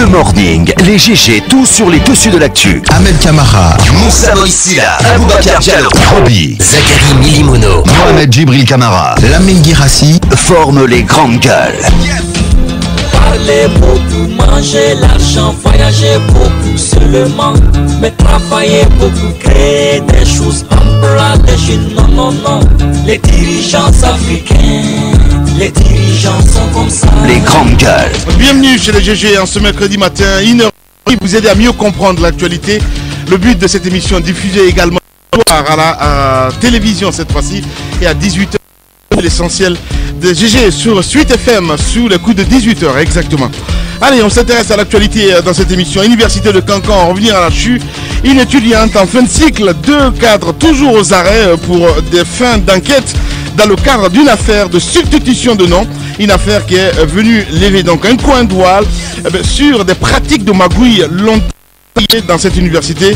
Le Morning, les GG, tout sur les dessus de l'actu. Ahmed Kamara, Moussa Moïsila, Aboubacar Diallo, Roby, Zachary Milimono, Mohamed Djibril Kamara, Lamine Guirassi forment les grandes gueules. Parler beaucoup, manger l'argent, voyager beaucoup seulement, mais travailler beaucoup, créer des choses, emploi des jeunes, non, non, non. Les dirigeants africains, les dirigeants sont comme ça. Les grandes gueules. Bienvenue chez les GG en ce mercredi matin, 1h, vous aider à mieux comprendre l'actualité. Le but de cette émission, diffusée également à la télévision cette fois-ci, et à 18h, l'essentiel de GG sur Suite FM, sous le coup de 18h exactement. Allez, on s'intéresse à l'actualité dans cette émission. Université de Cancan, en revenir à la CHU. Une étudiante en fin de cycle, 2 cadres toujours aux arrêts pour des fins d'enquête dans le cadre d'une affaire de substitution de nom. Une affaire qui est venue lever donc un coin de voile sur des pratiques de magouille longtemps dans cette université.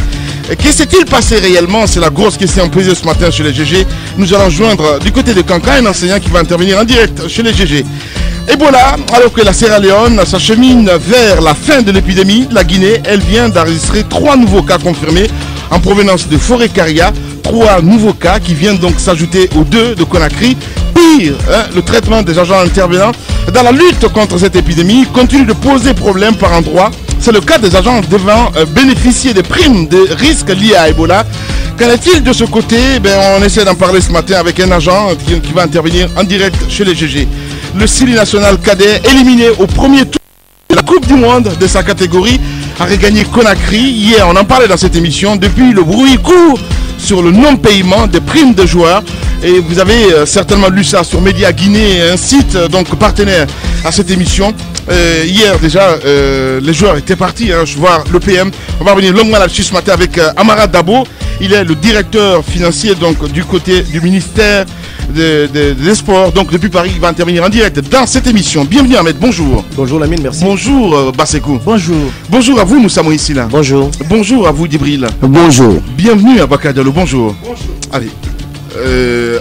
Qu'est-ce qui s'est-il passé réellement? C'est la grosse question posée ce matin chez les GG. Nous allons joindre du côté de Cancan un enseignant qui va intervenir en direct chez les GG. Ebola, alors que la Sierra Leone s'achemine vers la fin de l'épidémie, la Guinée, elle vient d'enregistrer 3 nouveaux cas confirmés en provenance de Forêt-Caria. 3 nouveaux cas qui viennent donc s'ajouter aux 2 de Conakry. Pire, le traitement des agents intervenants dans la lutte contre cette épidémie continue de poser problème par endroits. C'est le cas des agents devant bénéficier des primes de risques liés à Ebola. Qu'en est-il de ce côté? On essaie d'en parler ce matin avec un agent qui va intervenir en direct chez les GG. Le Sili national cadet, éliminé au premier tour de la Coupe du Monde de sa catégorie, a regagné Conakry. Hier, on en parlait dans cette émission. Depuis, le bruit court sur le non-paiement des primes de joueurs. Et vous avez certainement lu ça sur Média Guinée, un site donc partenaire à cette émission. Hier déjà, les joueurs étaient partis. Je vois le PM. On va revenir longuement là-dessus ce matin avec Amara Dabo. Il est le directeur financier donc du côté du ministère des Sports. Donc depuis Paris, il va intervenir en direct dans cette émission. Bienvenue Ahmed, bonjour. Bonjour Lamine, merci. Bonjour Bassekou. Bonjour. Bonjour à vous Moussa Moïsila. Bonjour. Bonjour à vous Djibril. Bonjour. Bienvenue à Aboubacar Diallo, bonjour. Bonjour.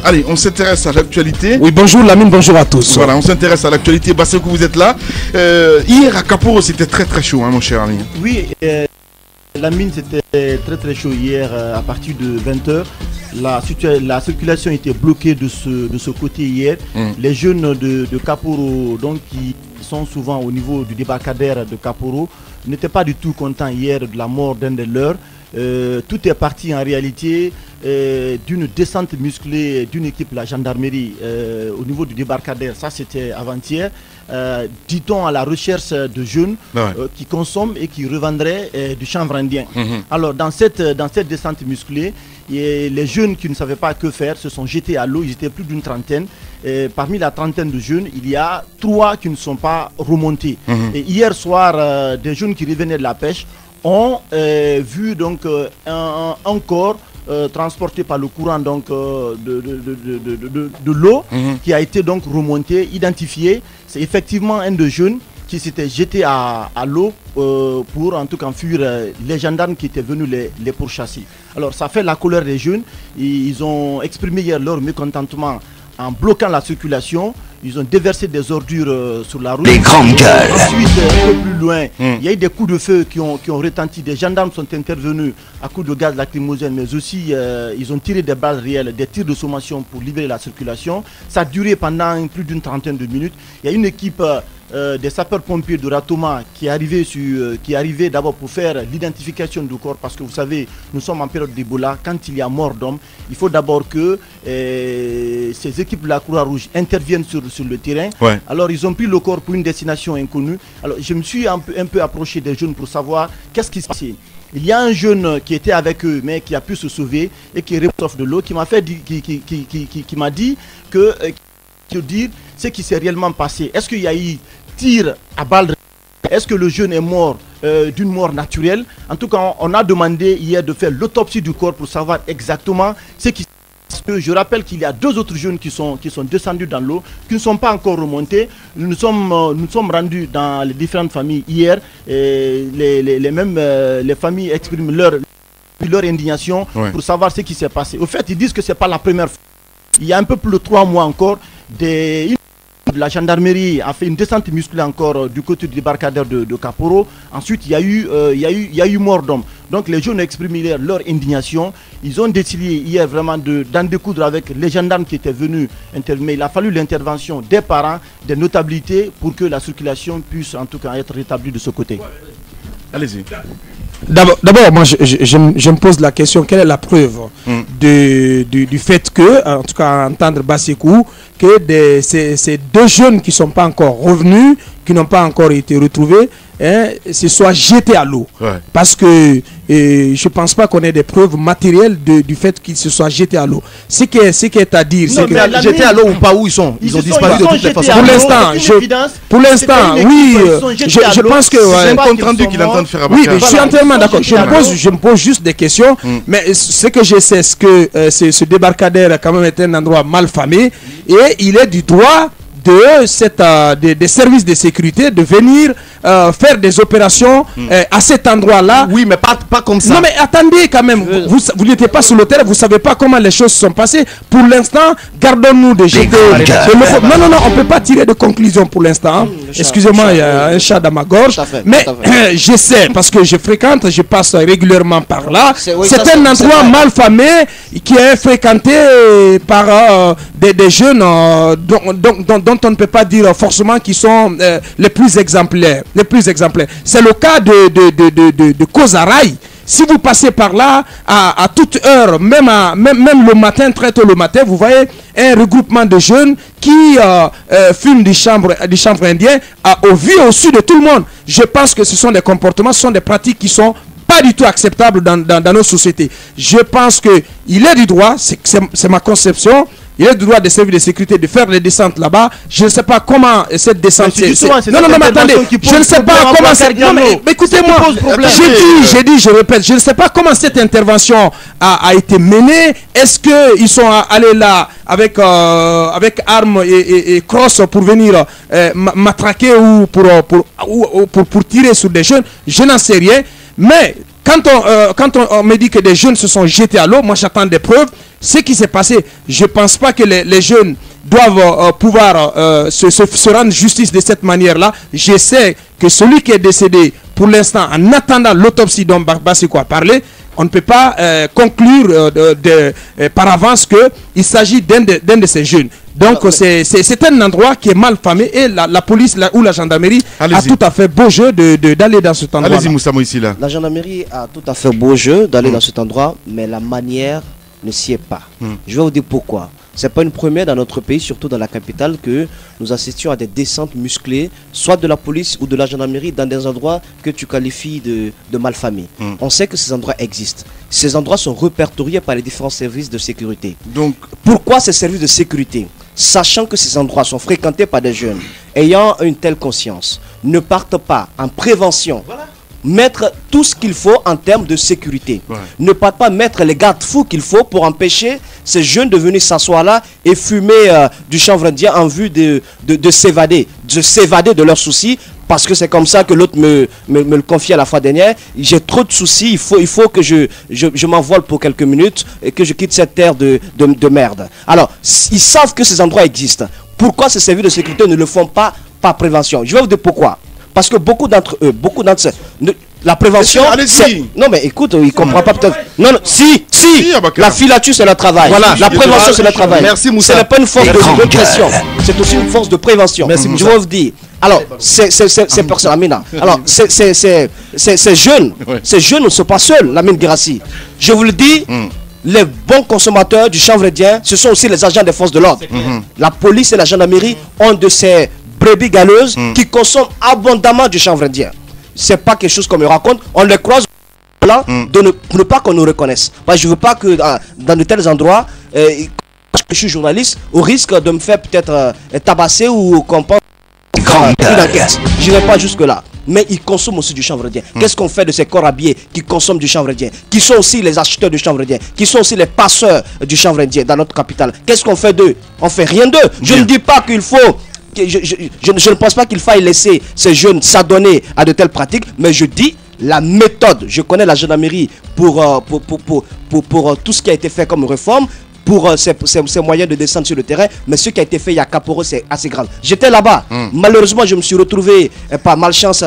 Allez, on s'intéresse à l'actualité. Oui, bonjour Lamine, bonjour à tous. Voilà, on s'intéresse à l'actualité. Bassekou, vous êtes là. Hier à Kaporo, c'était très très chaud, mon cher ami. Oui, Lamine, c'était très très chaud hier à partir de 20h. La circulation était bloquée de ce côté hier. Les jeunes de Kaporo, donc qui sont souvent au niveau du débarcadère de Kaporo, n'étaient pas du tout contents hier de la mort d'un de leurs. Tout est parti en réalité d'une descente musclée d'une équipe, la gendarmerie, au niveau du débarcadère. Ça, c'était avant-hier. Dit-on à la recherche de jeunes qui consomment et qui revendraient du chanvre indien. Alors, dans cette descente musclée, les jeunes qui ne savaient pas que faire se sont jetés à l'eau. Ils étaient plus d'une trentaine. Parmi la trentaine de jeunes, il y a 3 qui ne sont pas remontés. Et hier soir, des jeunes qui revenaient de la pêche ont vu donc un corps transporté par le courant donc, de l'eau qui a été donc remonté, identifié. C'est effectivement un de jeunes qui s'était jeté à l'eau pour en tout cas fuir les gendarmes qui étaient venus les pourchasser. Alors ça fait la colère des jeunes. Ils ont exprimé hier leur mécontentement en bloquant la circulation. Ils ont déversé des ordures sur la route. Les grandes gueules. Ensuite, un peu plus loin, il y a eu des coups de feu qui ont retenti. Des gendarmes sont intervenus à coups de gaz lacrymogène, mais aussi ils ont tiré des balles réelles, des tirs de sommation pour libérer la circulation. Ça a duré pendant plus d'une trentaine de minutes. Il y a une équipe des sapeurs-pompiers de Ratoma qui est arrivé d'abord pour faire l'identification du corps, parce que vous savez, nous sommes en période d'Ebola. Quand il y a mort d'homme, il faut d'abord que ces équipes de la Croix-Rouge interviennent sur le terrain. Alors ils ont pris le corps pour une destination inconnue. Alors je me suis un peu approché des jeunes pour savoir qu'est-ce qui se passait. Il y a un jeune qui était avec eux mais qui a pu se sauver et qui est remonté de l'eau, qui m'a fait qui m'a dit que dire ce qui s'est réellement passé. Est-ce qu'il y a eu tir à balles? Est-ce que le jeune est mort d'une mort naturelle? En tout cas, on a demandé hier de faire l'autopsie du corps pour savoir exactement ce qui s'est passé. Je rappelle qu'il y a 2 autres jeunes qui sont descendus dans l'eau, qui ne sont pas encore remontés. Nous sommes rendus dans les différentes familles hier. Les familles expriment leur indignation pour savoir ce qui s'est passé. Au fait, ils disent que ce n'est pas la première fois. Il y a un peu plus de 3 mois encore, une La gendarmerie a fait une descente musclée encore du côté du débarcadère de Kaporo. Ensuite, il y a eu mort d'homme. Donc les jeunes ont exprimé leur indignation. Ils ont décidé hier vraiment d'en découdre avec les gendarmes qui étaient venus intervenir. Il a fallu l'intervention des parents, des notabilités pour que la circulation puisse en tout cas être rétablie de ce côté. Allez-y. D'abord, moi, je me pose la question, quelle est la preuve du fait que, en tout cas, entendre Basekou, que ces deux jeunes qui ne sont pas encore revenus, qui n'ont pas encore été retrouvés, se soient jetés à l'eau. Ouais. Parce que je ne pense pas qu'on ait des preuves matérielles du fait qu'ils se soient jetés à l'eau. Ce qui est à dire, c'est que... Jetés à l'eau ou pas, où ils sont? Ils ont disparu de toutes les façons. Pour l'instant, oui, je pense que... C'est un compte rendu qu'il est en train de faire. Oui, mais je suis entièrement d'accord. Je me pose juste des questions. Mais ce que je sais, c'est que ce débarcadère a quand même été un endroit mal famé. Et il est du droit des services de sécurité de venir faire des opérations à cet endroit-là. Oui, mais pas comme ça. Non, mais attendez quand même. Vous n'étiez pas sur le terrain, vous ne savez pas comment les choses se sont passées. Pour l'instant, gardons-nous de jeter. Non, on ne peut pas tirer de conclusion pour l'instant. Excusez-moi, il y a un chat dans ma gorge. Mais je sais, parce que je passe régulièrement par là. C'est un endroit mal famé qui est fréquenté par des jeunes dont on ne peut pas dire forcément qu'ils sont les plus exemplaires. C'est le cas de Kozaraï. Si vous passez par là à toute heure, même le matin, très tôt le matin, vous voyez un regroupement de jeunes qui fument du chanvre indien au vu et au su de tout le monde. Je pense que ce sont des comportements, ce sont des pratiques qui sont pas du tout acceptables dans nos sociétés. Je pense qu'il est du droit, c'est ma conception. Il est du droit des services de sécurité de faire les descentes là-bas. Je ne sais pas comment cette descente... Non, mais attendez. Je ne sais pas comment... Non, mais écoutez-moi. Je répète. Je ne sais pas comment cette intervention a été menée. Est-ce qu'ils sont allés là avec armes et crosse pour venir matraquer ou pour tirer sur des jeunes? Je n'en sais rien. Mais quand on me dit que des jeunes se sont jetés à l'eau, moi j'attends des preuves. Ce qui s'est passé, je ne pense pas que les jeunes doivent pouvoir se rendre justice de cette manière-là. Je sais que celui qui est décédé, pour l'instant, en attendant l'autopsie dont Basekou a parlé, on ne peut pas conclure par avance qu'il s'agit d'un de ces jeunes. Donc c'est un endroit qui est mal famé et la police ou la gendarmerie a tout à fait beau jeu d'aller dans cet endroit. Allez-y Moussa Moïsi là. La gendarmerie a tout à fait beau jeu d'aller dans cet endroit, mais la manière ne s'y est pas. Je vais vous dire pourquoi. Ce n'est pas une première dans notre pays, surtout dans la capitale, que nous assistions à des descentes musclées, soit de la police ou de la gendarmerie, dans des endroits que tu qualifies de malfamés. On sait que ces endroits existent. Ces endroits sont répertoriés par les différents services de sécurité. Donc, pourquoi ces services de sécurité, sachant que ces endroits sont fréquentés par des jeunes, ayant une telle conscience, ne partent pas en prévention, mettre tout ce qu'il faut en termes de sécurité. Ne pas mettre les garde-fous qu'il faut pour empêcher ces jeunes de venir s'asseoir là et fumer du chanvre indien en vue de s'évader de leurs soucis. Parce que c'est comme ça que l'autre me le confiait la fois dernière. J'ai trop de soucis, il faut que je m'envole pour quelques minutes et que je quitte cette terre de merde. Alors, ils savent que ces endroits existent. Pourquoi ces services de sécurité ne le font pas par prévention? Je vais vous dire pourquoi. Parce que beaucoup d'entre eux, la prévention, non mais écoute, il comprend pas peut-être. Non, si, la filature c'est le travail. Voilà, la prévention c'est le travail. Merci Moussa. Ce n'est pas une force de répression, c'est aussi une force de prévention. Merci Moussa. Je vais vous dire. Alors, ces personnes, Amina. Alors, ces jeunes ne sont pas seuls, Lamine Guirassi. Je vous le dis. Les bons consommateurs du chanvre indien, ce sont aussi les agents des forces de l'ordre. La police et la gendarmerie ont de ces brebis galeuses qui consomment abondamment du chanvre indien. C'est pas quelque chose qu'on me raconte. On les croise là pour ne pas qu'on nous reconnaisse. Je veux pas que dans de tels endroits, je suis journaliste, au risque de me faire peut-être tabasser ou qu'on pense une enquête. Je n'irai pas jusque là. Mais ils consomment aussi du chanvre indien. Qu'est-ce qu'on fait de ces corps habillés qui consomment du chanvre indien, qui sont aussi les acheteurs du chanvre indien, qui sont aussi les passeurs du chanvre indien dans notre capitale? Qu'est-ce qu'on fait d'eux? On fait rien d'eux. Je ne dis pas qu'il faut... Je ne pense pas qu'il faille laisser ces jeunes s'adonner à de telles pratiques, mais je dis la méthode. Je connais la gendarmerie pour tout ce qui a été fait comme réforme. pour ses moyens de descendre sur le terrain. Mais ce qui a été fait il y a Kaporo, c'est assez grave. J'étais là-bas. Malheureusement, je me suis retrouvé par malchance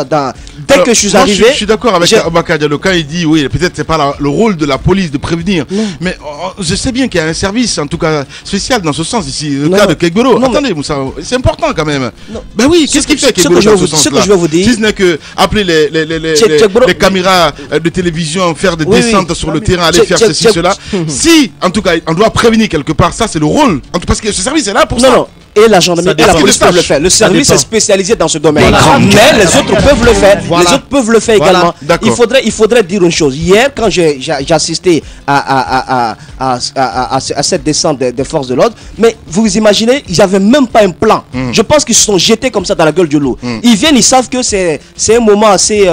dès que je suis arrivé. Je suis d'accord avec Aboubacar Diallo quand il dit oui, peut-être c'est pas le rôle de la police de prévenir. Mais je sais bien qu'il y a un service, en tout cas spécial dans ce sens ici. Le cas de Kegboro. Attendez, Moussa, c'est important quand même. Ben oui, qu'est-ce qu'il fait Kegboro dans ce sens-là? Ce que je vais vous dire. Si ce n'est que appeler les caméras de télévision, faire des descentes sur le terrain, aller faire ceci, cela. Si, en tout cas, on doit prévenir quelque part, ça c'est le rôle. Parce que ce service est là pour ça. Non. Et la gendarmerie et la police peuvent le faire. Le service est spécialisé dans ce domaine. Mais les autres peuvent le faire. Les autres peuvent le faire également. Il faudrait dire une chose. Hier, quand j'ai assisté à cette descente des forces de l'ordre, mais vous imaginez, ils n'avaient même pas un plan. Je pense qu'ils se sont jetés comme ça dans la gueule du loup. Ils viennent, ils savent que c'est un moment assez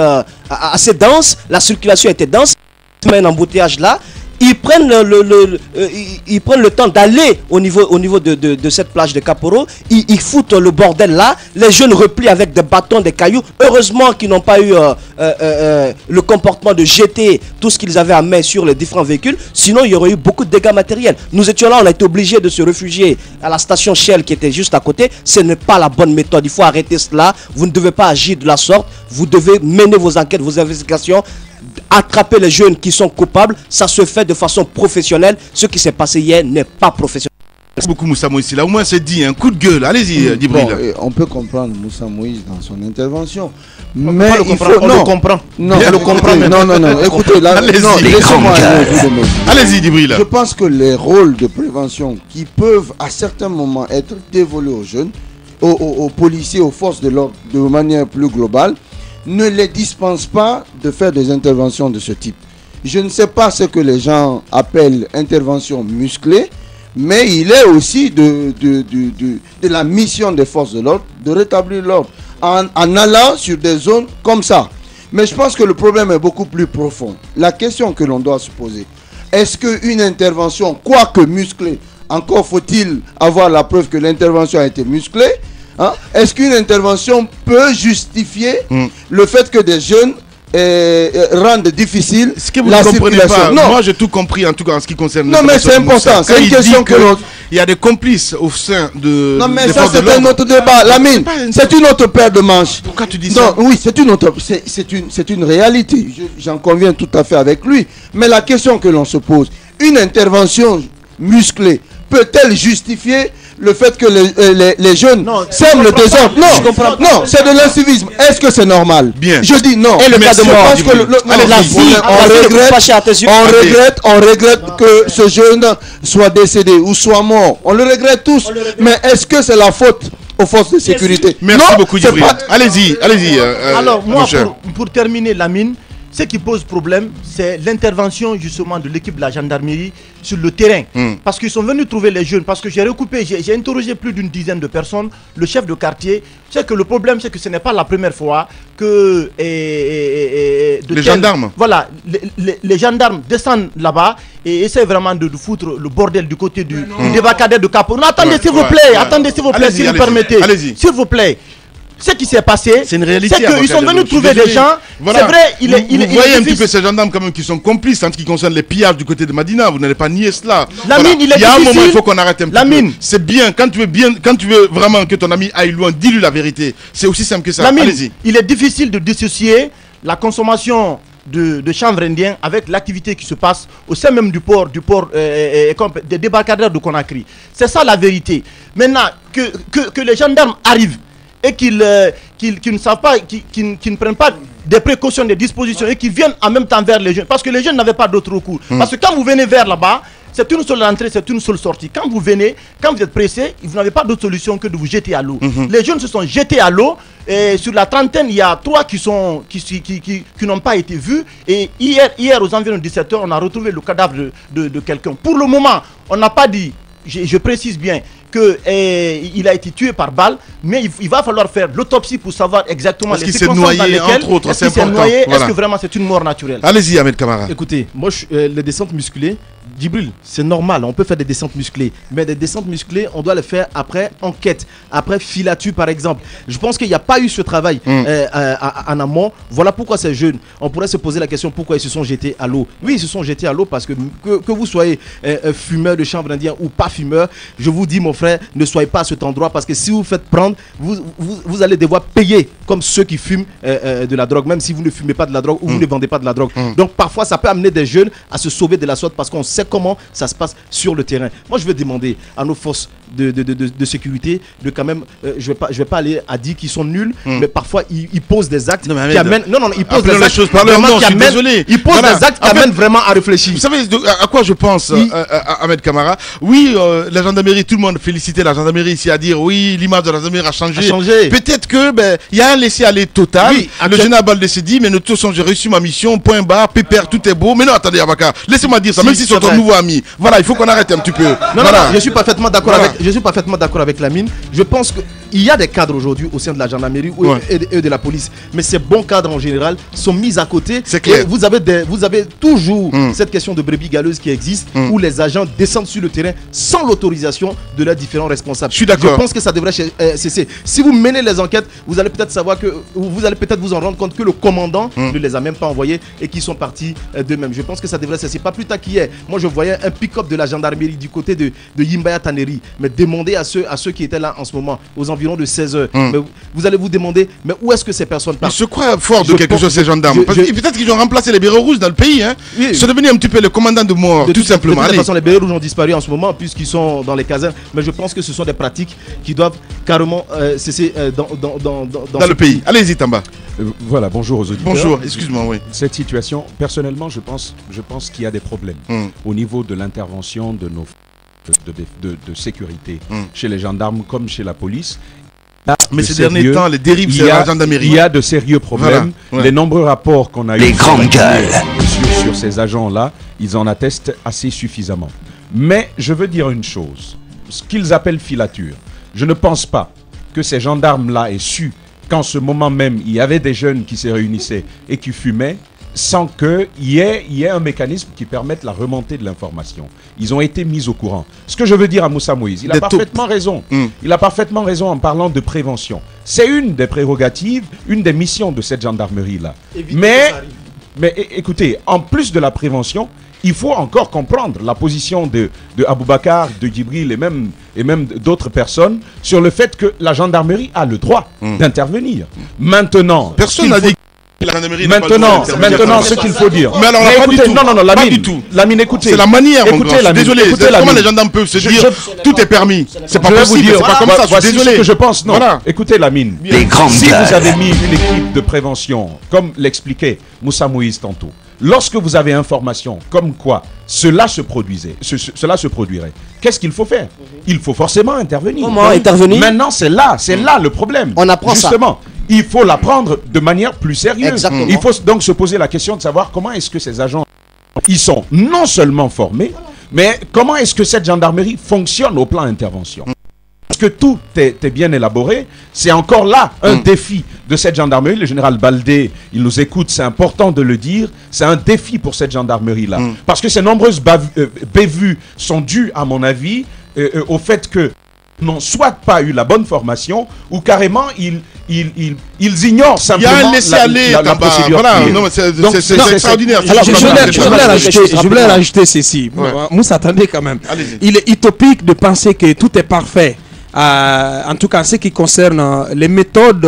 dense. La circulation était dense. Il y a un embouteillage là. Ils prennent le temps d'aller au niveau de cette plage de Kaporo. Ils foutent le bordel là. Les jeunes replient avec des bâtons, des cailloux. Heureusement qu'ils n'ont pas eu le comportement de jeter tout ce qu'ils avaient à main sur les différents véhicules. Sinon, il y aurait eu beaucoup de dégâts matériels. Nous étions là, on a été obligés de se réfugier à la station Shell qui était juste à côté. Ce n'est pas la bonne méthode. Il faut arrêter cela. Vous ne devez pas agir de la sorte. Vous devez mener vos enquêtes, vos investigations. Attraper les jeunes qui sont coupables, ça se fait de façon professionnelle. Ce qui s'est passé hier n'est pas professionnel. Merci beaucoup Moussa Moïse. Là au moins c'est dit, un coup de gueule. Allez-y, Djibril. Bon, on peut comprendre Moussa Moïse dans son intervention. Mais on le comprend. Non, écoutez, là, allez-y, Djibril. Je pense que les rôles de prévention qui peuvent à certains moments être dévolus aux jeunes, aux policiers, aux forces de l'ordre de manière plus globale, ne les dispense pas de faire des interventions de ce type. Je ne sais pas ce que les gens appellent intervention musclée, mais il est aussi de la mission des forces de l'ordre de rétablir l'ordre en allant sur des zones comme ça. Mais je pense que le problème est beaucoup plus profond. La question que l'on doit se poser, est-ce qu'une intervention, quoique musclée, encore faut-il avoir la preuve que l'intervention a été musclée, hein? Est-ce qu'une intervention peut justifier le fait que des jeunes rendent difficile ce que vous ne comprenez pas? Non. Moi j'ai tout compris en tout cas en ce qui concerne. Non mais c'est important, c'est une question que il y a des complices au sein de. Non mais ça c'est un autre débat. Lamine, c'est une autre paire de manches. Pourquoi tu dis ça? Non, oui, c'est une réalité. J'en conviens tout à fait avec lui. Mais la question que l'on se pose, une intervention musclée peut-elle justifier le fait que les jeunes sèment le désordre? Non, c'est de l'incivisme. Est-ce que c'est normal? Bien. Je dis non. Et le cas de mort, on regrette que ce jeune soit décédé ou soit mort. On le regrette tous. Mais est-ce que c'est la faute aux forces de sécurité? Merci beaucoup, Djibril. Allez-y. Alors, moi, pour terminer, Lamine, ce qui pose problème, c'est l'intervention justement de l'équipe de la gendarmerie sur le terrain. Parce qu'ils sont venus trouver les jeunes. Parce que j'ai recoupé, j'ai interrogé plus d'une dizaine de personnes. Le chef de quartier, c'est que le problème, c'est que ce n'est pas la première fois que les gendarmes. Voilà, les gendarmes descendent là-bas et essaient vraiment de foutre le bordel du côté du débarcadère de Kaporo. Non, attendez, s'il vous plaît, si vous permettez. S'il vous plaît. Ce qui s'est passé, c'est qu'ils sont venus trouver des gens. Voilà. C'est vrai, vous voyez un petit peu ces gendarmes quand même qui sont complices en ce qui concerne les pillages du côté de Madina. Vous n'allez pas nier cela. Il y a un moment, il faut qu'on arrête un petit peu. C'est bien, quand tu veux vraiment que ton ami aille loin, dis-lui la vérité. C'est aussi simple que ça. Allez-y. Il est difficile de dissocier la consommation de chanvre indien avec l'activité qui se passe au sein même du port des débarcadères de Conakry. C'est ça la vérité. Maintenant, que les gendarmes arrivent et qu'ils ne savent pas, qu'ils ne prennent pas des précautions, des dispositions et qu'ils viennent en même temps vers les jeunes. Parce que les jeunes n'avaient pas d'autre recours. Parce que quand vous venez vers là-bas, c'est une seule entrée, c'est une seule sortie. Quand vous venez, quand vous êtes pressé, vous n'avez pas d'autre solution que de vous jeter à l'eau. Les jeunes se sont jetés à l'eau. Et sur la trentaine, il y a 3 qui n'ont pas été vus. Et hier aux environs de 17h, on a retrouvé le cadavre de quelqu'un. Pour le moment, on n'a pas dit, je précise bien, qu'il a été tué par balle, mais il va falloir faire l'autopsie pour savoir exactement les circonstances dans lesquelles est-ce qu'il s'est noyé, est-ce que vraiment c'est une mort naturelle. Allez-y Ahmed Kamara. Écoutez, moi les descentes musclées, Djibril, c'est normal, on peut faire des descentes musclées, mais des descentes musclées, on doit les faire après enquête, après filature par exemple. Je pense qu'il n'y a pas eu ce travail en amont. Voilà pourquoi ces jeunes, on pourrait se poser la question pourquoi ils se sont jetés à l'eau. Oui, ils se sont jetés à l'eau parce que vous soyez fumeur de chanvre indien ou pas fumeur, je vous dis mon frère, ne soyez pas à cet endroit parce que si vous faites prendre, vous allez devoir payer comme ceux qui fument de la drogue, même si vous ne fumez pas de la drogue ou vous ne vendez pas de la drogue. Donc parfois ça peut amener des jeunes à se sauver de la sorte parce qu'on sait comment ça se passe sur le terrain. Moi je vais demander à nos forces de sécurité de quand même, je vais pas aller à dire qu'ils sont nuls, mais parfois ils posent des actes qui amènent, ils posent des actes des actes qui amènent vraiment à réfléchir. Vous savez à quoi je pense, Ahmed Camara? Oui, la gendarmerie, tout le monde félicitait la gendarmerie ici à dire oui, l'image de la gendarmerie a changé. Peut-être que il y a un laisser-aller total. Oui, le général Baldé s'est dit mais de toute façon j'ai réussi ma mission, point barre, pépère, tout est beau. Mais non, attendez Abaka, laissez-moi dire ça, même si c'est ton nouveau ami. Voilà, il faut qu'on arrête un petit peu. Non, je suis parfaitement d'accord avec Lamine. Je pense qu'il y a des cadres aujourd'hui au sein de la gendarmerie et de la police, mais ces bons cadres en général sont mis à côté. C'est clair. Vous avez toujours cette question de brebis galeuse qui existe où les agents descendent sur le terrain sans l'autorisation de leurs différents responsables. Je suis d'accord. Je pense que ça devrait cesser. Si vous menez les enquêtes, vous allez peut-être savoir que vous allez peut-être vous en rendre compte que le commandant ne les a même pas envoyés et qu'ils sont partis d'eux-mêmes. Je pense que ça devrait cesser. Pas plus tard qu'hier, moi je voyais un pick-up de la gendarmerie du côté de Yimbaya Taneri, mais demandez à ceux qui étaient là en ce moment, aux environs de 16h. Mais vous allez vous demander, mais où est-ce que ces personnes partent? Ils se croient fort de quelque chose, ces gendarmes. Peut-être qu'ils ont remplacé les bérets rouges dans le pays. Oui. Ils sont devenus un petit peu le commandant de mort, tout simplement. De toute façon, les bérets rouges ont disparu en ce moment puisqu'ils sont dans les casernes. Mais je pense que ce sont des pratiques qui doivent carrément cesser dans le pays. Allez-y, Tamba. Voilà, bonjour aux auditeurs. Bonjour, excuse-moi, oui. Cette situation, personnellement, je pense qu'il y a des problèmes au niveau de l'intervention de nos de sécurité chez les gendarmes comme chez la police. Mais ces derniers temps, les dérives de la gendarmerie. Il y a de sérieux problèmes. Voilà. Les nombreux rapports qu'on a eu sur ces agents-là, ils en attestent assez suffisamment. Mais je veux dire une chose. Ce qu'ils appellent filature, je ne pense pas que ces gendarmes-là aient su qu'en ce moment même, il y avait des jeunes qui se réunissaient et qui fumaient sans qu'il y ait un mécanisme qui permette la remontée de l'information. Ils ont été mis au courant. Ce que je veux dire à Moussa Moïse, il a parfaitement raison. Il a parfaitement raison en parlant de prévention. C'est une des prérogatives, une des missions de cette gendarmerie-là. Mais écoutez, en plus de la prévention, il faut encore comprendre la position de Aboubacar, de Djibril et même d'autres personnes sur le fait que la gendarmerie a le droit d'intervenir. Maintenant, personne n'a dit maintenant, ce qu'il faut dire. Mais alors, écoutez, pas du tout. Lamine, écoutez. C'est la manière, mon écoutez, grand. Désolé, comment les gendarmes peuvent se dire tout est permis. C'est pas possible, c'est pas comme ça. Voici ce que je pense. Non, écoutez, Lamine. Si vous avez mis une équipe de prévention, comme l'expliquait Moussa Moïse tantôt, lorsque vous avez information comme quoi cela se produirait, qu'est-ce qu'il faut faire? Il faut forcément intervenir. Comment intervenir? Maintenant, c'est là le problème. On apprend justement. Il faut l'apprendre de manière plus sérieuse. Exactement. Il faut donc se poser la question de savoir comment est-ce que ces agents, ils sont non seulement formés, mais comment est-ce que cette gendarmerie fonctionne au plan intervention. Parce que tout est bien élaboré, c'est encore là un défi de cette gendarmerie. Le général Baldé, il nous écoute, c'est important de le dire, c'est un défi pour cette gendarmerie-là. Parce que ces nombreuses bévues sont dues, à mon avis, au fait que n'ont soit pas eu la bonne formation ou carrément ils ignorent simplement la procédure. Voilà, c'est extraordinaire. Alors, je voulais rajouter ceci. Moussa, attendez quand même. Il est utopique de penser que tout est parfait. En tout cas, en ce qui concerne les méthodes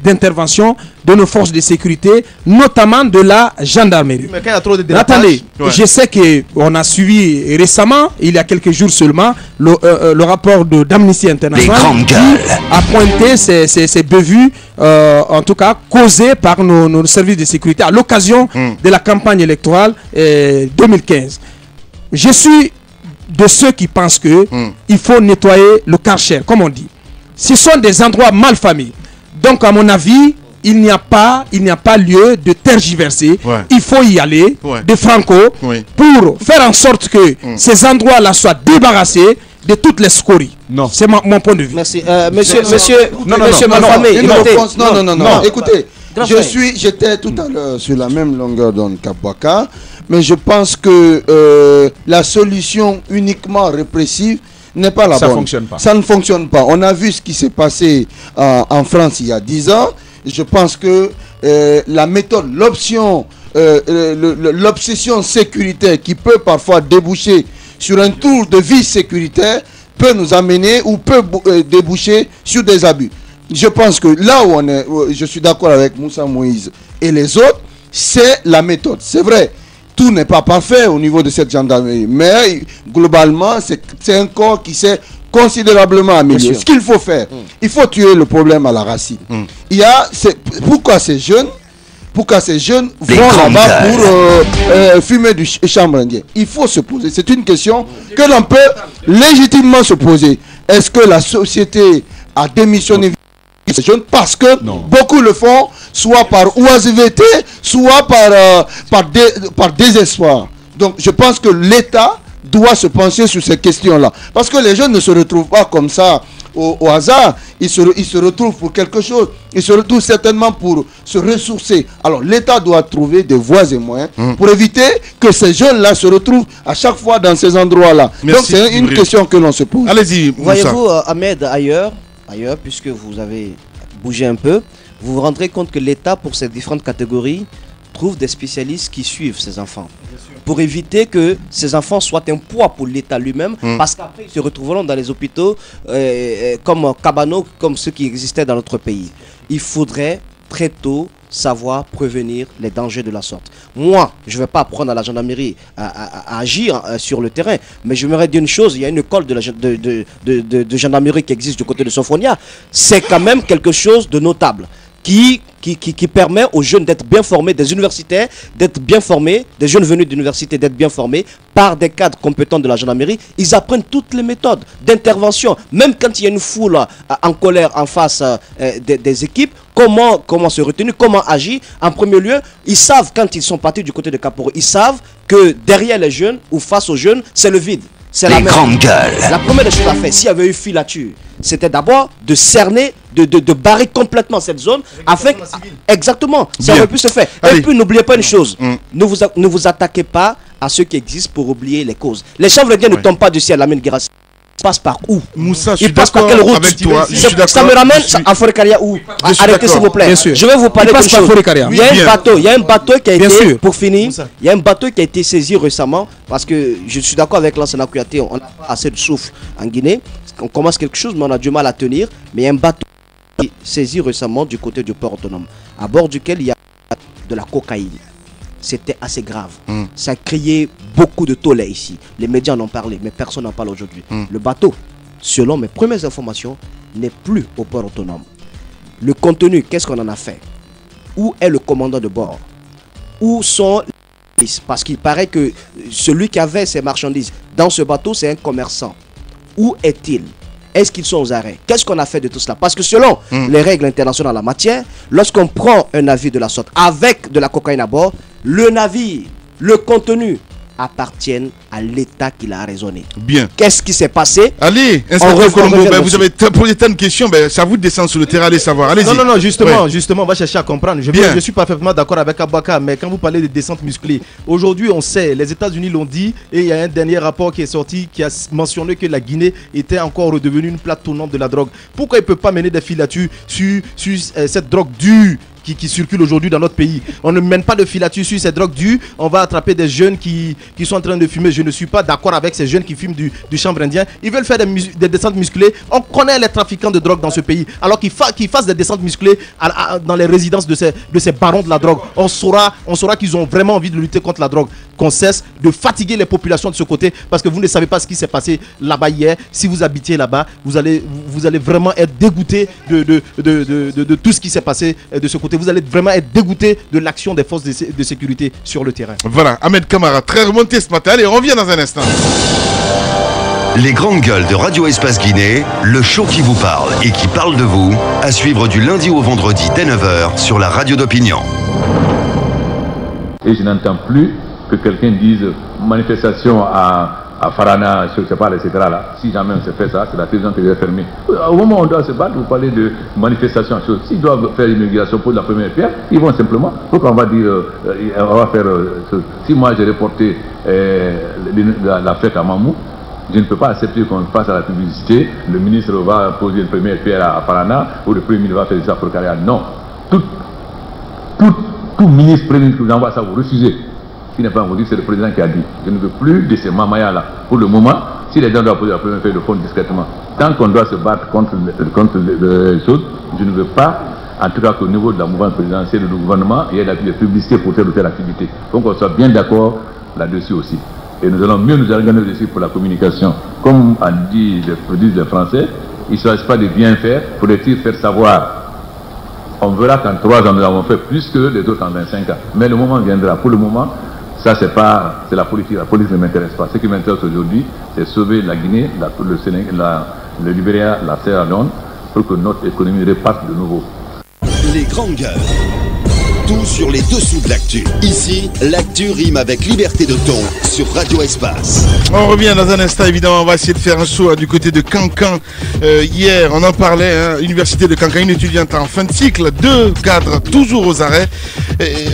d'intervention de nos forces de sécurité, notamment de la gendarmerie. Mais quand il y a trop de dérapages, attendez, je sais qu'on a suivi récemment, il y a quelques jours seulement, le rapport d'Amnesty International qui a pointé ces bévues, en tout cas causées par nos services de sécurité à l'occasion de la campagne électorale 2015. Je suis de ceux qui pensent que il faut nettoyer le Karcher, comme on dit. Ce sont des endroits mal famés. Donc, à mon avis, il n'y a pas lieu de tergiverser. Il faut y aller de franco pour faire en sorte que ces endroits-là soient débarrassés de toutes les scories. Non. C'est mon point de vue. Merci. Monsieur Malfamé, non. Écoutez, j'étais tout à l'heure sur la même longueur d'onde qu'Aboubacar. mais je pense que la solution uniquement répressive n'est pas la bonne. Fonctionne pas. Ça ne fonctionne pas. On a vu ce qui s'est passé en France il y a 10 ans. Je pense que la méthode, l'option, l'obsession sécuritaire qui peut parfois déboucher sur un tour de vie sécuritaire peut nous amener ou peut déboucher sur des abus. Je pense que là où on est, je suis d'accord avec Moussa Moïse et les autres, c'est la méthode. C'est vrai, tout n'est pas parfait au niveau de cette gendarmerie, mais globalement, c'est un corps qui s'est considérablement amélioré. Ce qu'il faut faire, il faut tuer le problème à la racine. Pourquoi ces jeunes vont là-bas pour fumer du chanvre indien? Il faut se poser, c'est une question que l'on peut légitimement se poser. Est-ce que la société a démissionné ces jeunes? Parce que beaucoup le font, soit par oisiveté, soit par désespoir. Donc je pense que l'État doit se pencher sur ces questions-là. Parce que les jeunes ne se retrouvent pas comme ça au hasard. Ils se retrouvent pour quelque chose. Ils se retrouvent certainement pour se ressourcer. Alors l'État doit trouver des voies et moyens pour éviter que ces jeunes-là se retrouvent à chaque fois dans ces endroits-là. Donc c'est une question que l'on se pose. Allez-y. Voyez-vous, Ahmed, ailleurs, puisque vous avez bougé un peu, vous vous rendrez compte que l'État, pour ces différentes catégories, trouve des spécialistes qui suivent ces enfants. Pour éviter que ces enfants soient un poids pour l'État lui-même, parce qu'après ils se retrouveront dans les hôpitaux comme Cabano, comme ceux qui existaient dans notre pays. Il faudrait très tôt savoir prévenir les dangers de la sorte. Moi, je ne vais pas apprendre à la gendarmerie à agir sur le terrain, mais je me dire une chose, il y a une école de gendarmerie qui existe du côté de Sophonia. C'est quand même quelque chose de notable. Qui permet aux jeunes d'être bien formés, des universitaires d'être bien formés, des jeunes venus d'université d'être bien formés par des cadres compétents de la gendarmerie. Ils apprennent toutes les méthodes d'intervention, même quand il y a une foule en colère en face des équipes, comment se retenir, comment agir. En premier lieu, ils savent quand ils sont partis du côté de Caporo, ils savent que derrière les jeunes ou face aux jeunes, c'est le vide. C'est la grande gueule. La première des choses à faire, s'il y avait eu filature, c'était d'abord de cerner, de barrer complètement cette zone afin que... Exactement, ça aurait pu se faire. Et puis n'oubliez pas une chose, ne vous attaquez pas à ceux qui existent pour oublier les causes. Les chanvres indiens ne tombent pas du ciel, la Guirassy. Passe par où? Moussa, il passe par quelle route? Avec toi, ça me ramène à Forêt-Caria où? Arrêtez s'il vous plaît. Je vais vous parler de chose. Il y a un bateau qui a été, pour finir, il y a un bateau qui a été saisi récemment, parce que je suis d'accord avec l'ancien Kouyaté, on n'a pas assez de souffle en Guinée. On commence quelque chose mais on a du mal à tenir. Mais il y a un bateau qui a été saisi récemment du côté du port autonome, à bord duquel il y a de la cocaïne. C'était assez grave. Ça a créé beaucoup de tollé ici. Les médias en ont parlé, mais personne n'en parle aujourd'hui. Le bateau, selon mes premières informations, n'est plus au port autonome. Le contenu, qu'est-ce qu'on en a fait? Où est le commandant de bord? Où sont les... Parce qu'il paraît que celui qui avait ces marchandises dans ce bateau, c'est un commerçant. Où est-il? Est-ce qu'ils sont aux arrêts? Qu'est-ce qu'on a fait de tout cela? Parce que selon les règles internationales en la matière, lorsqu'on prend un navire de la sorte avec de la cocaïne à bord, le navire, le contenu appartiennent à l'État qui l'a raisonné. Bien. Qu'est-ce qui s'est passé? Allez, inspecteur Colombo, vous avez posé tant de questions, c'est à vous de descendre sur le terrain, allez savoir. Allez-y. Non, justement, on va chercher à comprendre. Je suis parfaitement d'accord avec Aboubacar, mais quand vous parlez de descente musclée, aujourd'hui, on sait, les États-Unis l'ont dit, et il y a un dernier rapport qui est sorti qui a mentionné que la Guinée était encore redevenue une plaque tournante de la drogue. Pourquoi il ne peut pas mener des filatures sur cette drogue dure qui circulent aujourd'hui dans notre pays? On ne mène pas de filature sur ces drogues dures. On va attraper des jeunes qui sont en train de fumer. Je ne suis pas d'accord avec ces jeunes qui fument du chanvre indien. Ils veulent faire des descentes musclées. On connaît les trafiquants de drogue dans ce pays. Alors qu'ils fassent des descentes musclées dans les résidences de ces barons de la drogue. On saura qu'ils ont vraiment envie de lutter contre la drogue. Qu'on cesse de fatiguer les populations de ce côté, parce que vous ne savez pas ce qui s'est passé là-bas hier. Si vous habitiez là-bas, vous allez vraiment être dégoûté de tout ce qui s'est passé de ce côté. Vous allez vraiment être dégoûté de l'action des forces de sécurité sur le terrain. Voilà, Ahmed Camara, très remonté ce matin. Allez, on revient dans un instant. Les grandes gueules de Radio Espace Guinée, le show qui vous parle et qui parle de vous, à suivre du lundi au vendredi dès 9h sur la radio d'opinion. Et je n'entends plus que quelqu'un dise manifestation à à Farana, je ne sais pas, etc. Là. Si jamais on se fait ça, c'est la télévision qui est fermée. Au moment où on doit se battre, vous parlez de manifestation. S'ils doivent faire l'immigration pour la première pierre, ils vont simplement. Pourquoi on va dire, on va faire. Si moi j'ai reporté la fête à Mamou, je ne peux pas accepter qu'on fasse à la publicité. Le ministre va poser une première pierre à Parana ou le premier ministre va faire ça pour Carrière. Non. Tout ministre, premier ministre qui vous envoie ça, vous refusez. Ce qui n'est pas vous dire, c'est le président qui a dit. Je ne veux plus de ces mamayas-là. Pour le moment, si les gens doivent poser la première pierre, le font discrètement. Tant qu'on doit se battre contre les choses, je ne veux pas, en tout cas qu'au niveau de la mouvance présidentielle du gouvernement, il y ait des publicités pour telle ou telle activité. Il faut qu'on soit bien d'accord là-dessus aussi. Et nous allons mieux nous organiser aussi pour la communication. Comme disent les Français, il ne s'agit pas de bien faire, faut-il faire savoir. On verra qu'en 3 ans, nous avons fait plus que les autres en 25 ans. Mais le moment viendra. Pour le moment, ça, c'est la politique. La politique ne m'intéresse pas. Ce qui m'intéresse aujourd'hui, c'est sauver la Guinée, le Sénégal, le Libéria, la Sierra Leone, pour que notre économie reparte de nouveau. Les grandes gueules. Tout sur les dessous de l'actu. Ici, l'actu rime avec liberté de ton sur Radio Espace. On revient dans un instant, évidemment. On va essayer de faire un saut du côté de Cancan. Hier, on en parlait, Université de Cancan, une étudiante en fin de cycle, 2 cadres toujours aux arrêts.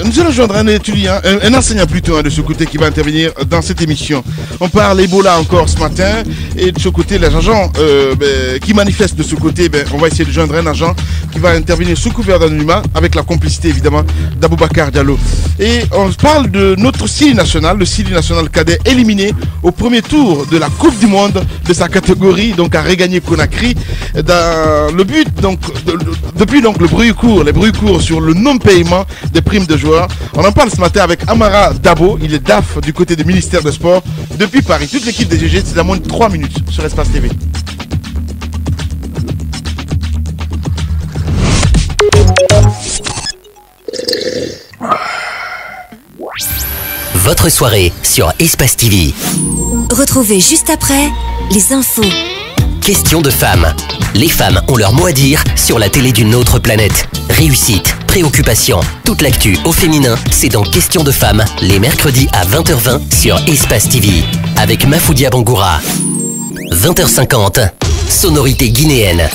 Nous allons joindre un étudiant, un enseignant plutôt de ce côté qui va intervenir dans cette émission. On parle Ebola encore ce matin. Et de ce côté, les agents qui manifestent de ce côté, on va essayer de joindre un agent qui va intervenir sous couvert d'anonymat avec la complicité évidemment d'Aboubacar Diallo. Et on parle de notre Sili national, le Sili national cadet éliminé au premier tour de la Coupe du Monde de sa catégorie, donc à regagner Conakry. Dans le but, donc, depuis donc les bruits courts sur le non-paiement des primes de joueurs. On en parle ce matin avec Amara Dabo, il est DAF du côté du ministère des Sports depuis Paris. Toute l'équipe des GG, c'est à moins de 3 minutes sur Espace TV. Votre soirée sur Espace TV. Retrouvez juste après les infos. Question de femmes. Les femmes ont leur mot à dire sur la télé d'une autre planète. Réussite, préoccupation, toute l'actu au féminin, c'est dans Question de femmes, les mercredis à 20h20 sur Espace TV. Avec Mafoudia Bangoura. 20h50, sonorité guinéenne.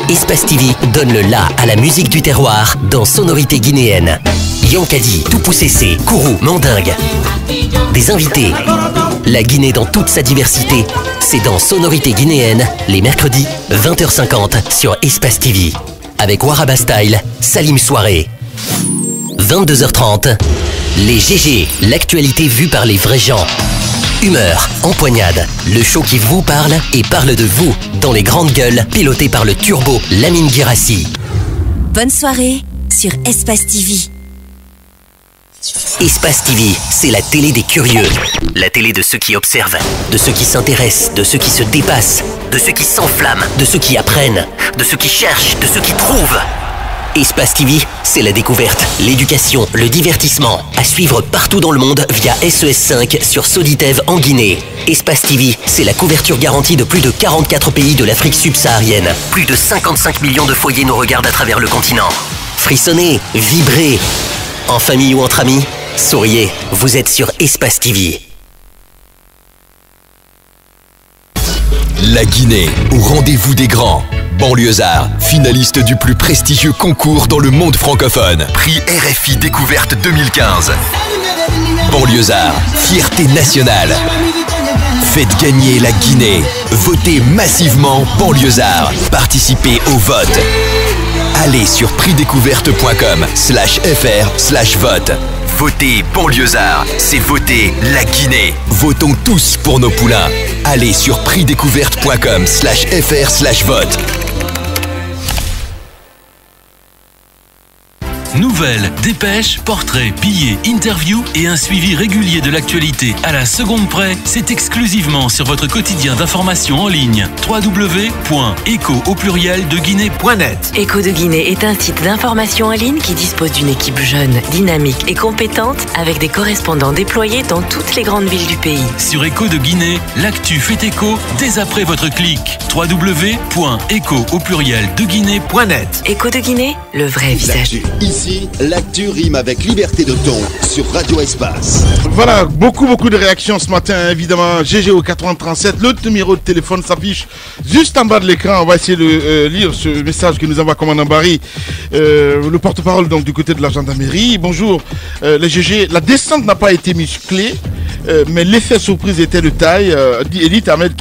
Espace TV donne le la à la musique du terroir dans sonorité guinéenne. Yankadi, Toupoussessé, Kourou, Mandingue. Des invités. La Guinée dans toute sa diversité, c'est dans Sonorité guinéenne, les mercredis 20h50 sur Espace TV. Avec Waraba Style, Salim Soirée. 22h30, les GG, l'actualité vue par les vrais gens. Humeur, empoignade, le show qui vous parle et parle de vous dans les grandes gueules, piloté par le turbo Lamine Guirassi. Bonne soirée sur Espace TV. Espace TV, c'est la télé des curieux. La télé de ceux qui observent, de ceux qui s'intéressent, de ceux qui se dépassent, de ceux qui s'enflamment, de ceux qui apprennent, de ceux qui cherchent, de ceux qui trouvent. Espace TV, c'est la découverte, l'éducation, le divertissement. À suivre partout dans le monde via SES5 sur Soditev en Guinée. Espace TV, c'est la couverture garantie de plus de 44 pays de l'Afrique subsaharienne. Plus de 55 millions de foyers nous regardent à travers le continent. Frissonnez, vibrez. En famille ou entre amis, souriez, vous êtes sur Espace TV. La Guinée, au rendez-vous des grands. Banlieusard, finaliste du plus prestigieux concours dans le monde francophone. Prix RFI Découverte 2015. Banlieusard, fierté nationale. Faites gagner la Guinée. Votez massivement Banlieusard. Participez au vote. Allez sur prixdécouverte.com/fr/vote. Votez Banlieusard, c'est voter la Guinée. Votons tous pour nos poulains. Allez sur prixdécouverte.com/fr/vote. Nouvelles, dépêches, portraits, billets, interviews et un suivi régulier de l'actualité à la seconde près, c'est exclusivement sur votre quotidien d'information en ligne www.eco-au-pluriel-de-guinée.net. Écho de Guinée est un site d'information en ligne qui dispose d'une équipe jeune, dynamique et compétente avec des correspondants déployés dans toutes les grandes villes du pays. Sur Écho de Guinée, l'actu fait écho dès après votre clic. www.eco-au-pluriel-de-guinée.net. Écho de Guinée, le vrai visage. Ici, l'actu rime avec liberté de ton sur Radio Espace. Voilà, beaucoup de réactions ce matin, évidemment. GG au 8037, le numéro de téléphone s'affiche juste en bas de l'écran. On va essayer de lire ce message que nous envoie commandant Barry, le porte-parole donc du côté de la gendarmerie. Bonjour, les GG, la descente n'a pas été musclée, mais l'effet surprise était de taille. Edith Ahmed,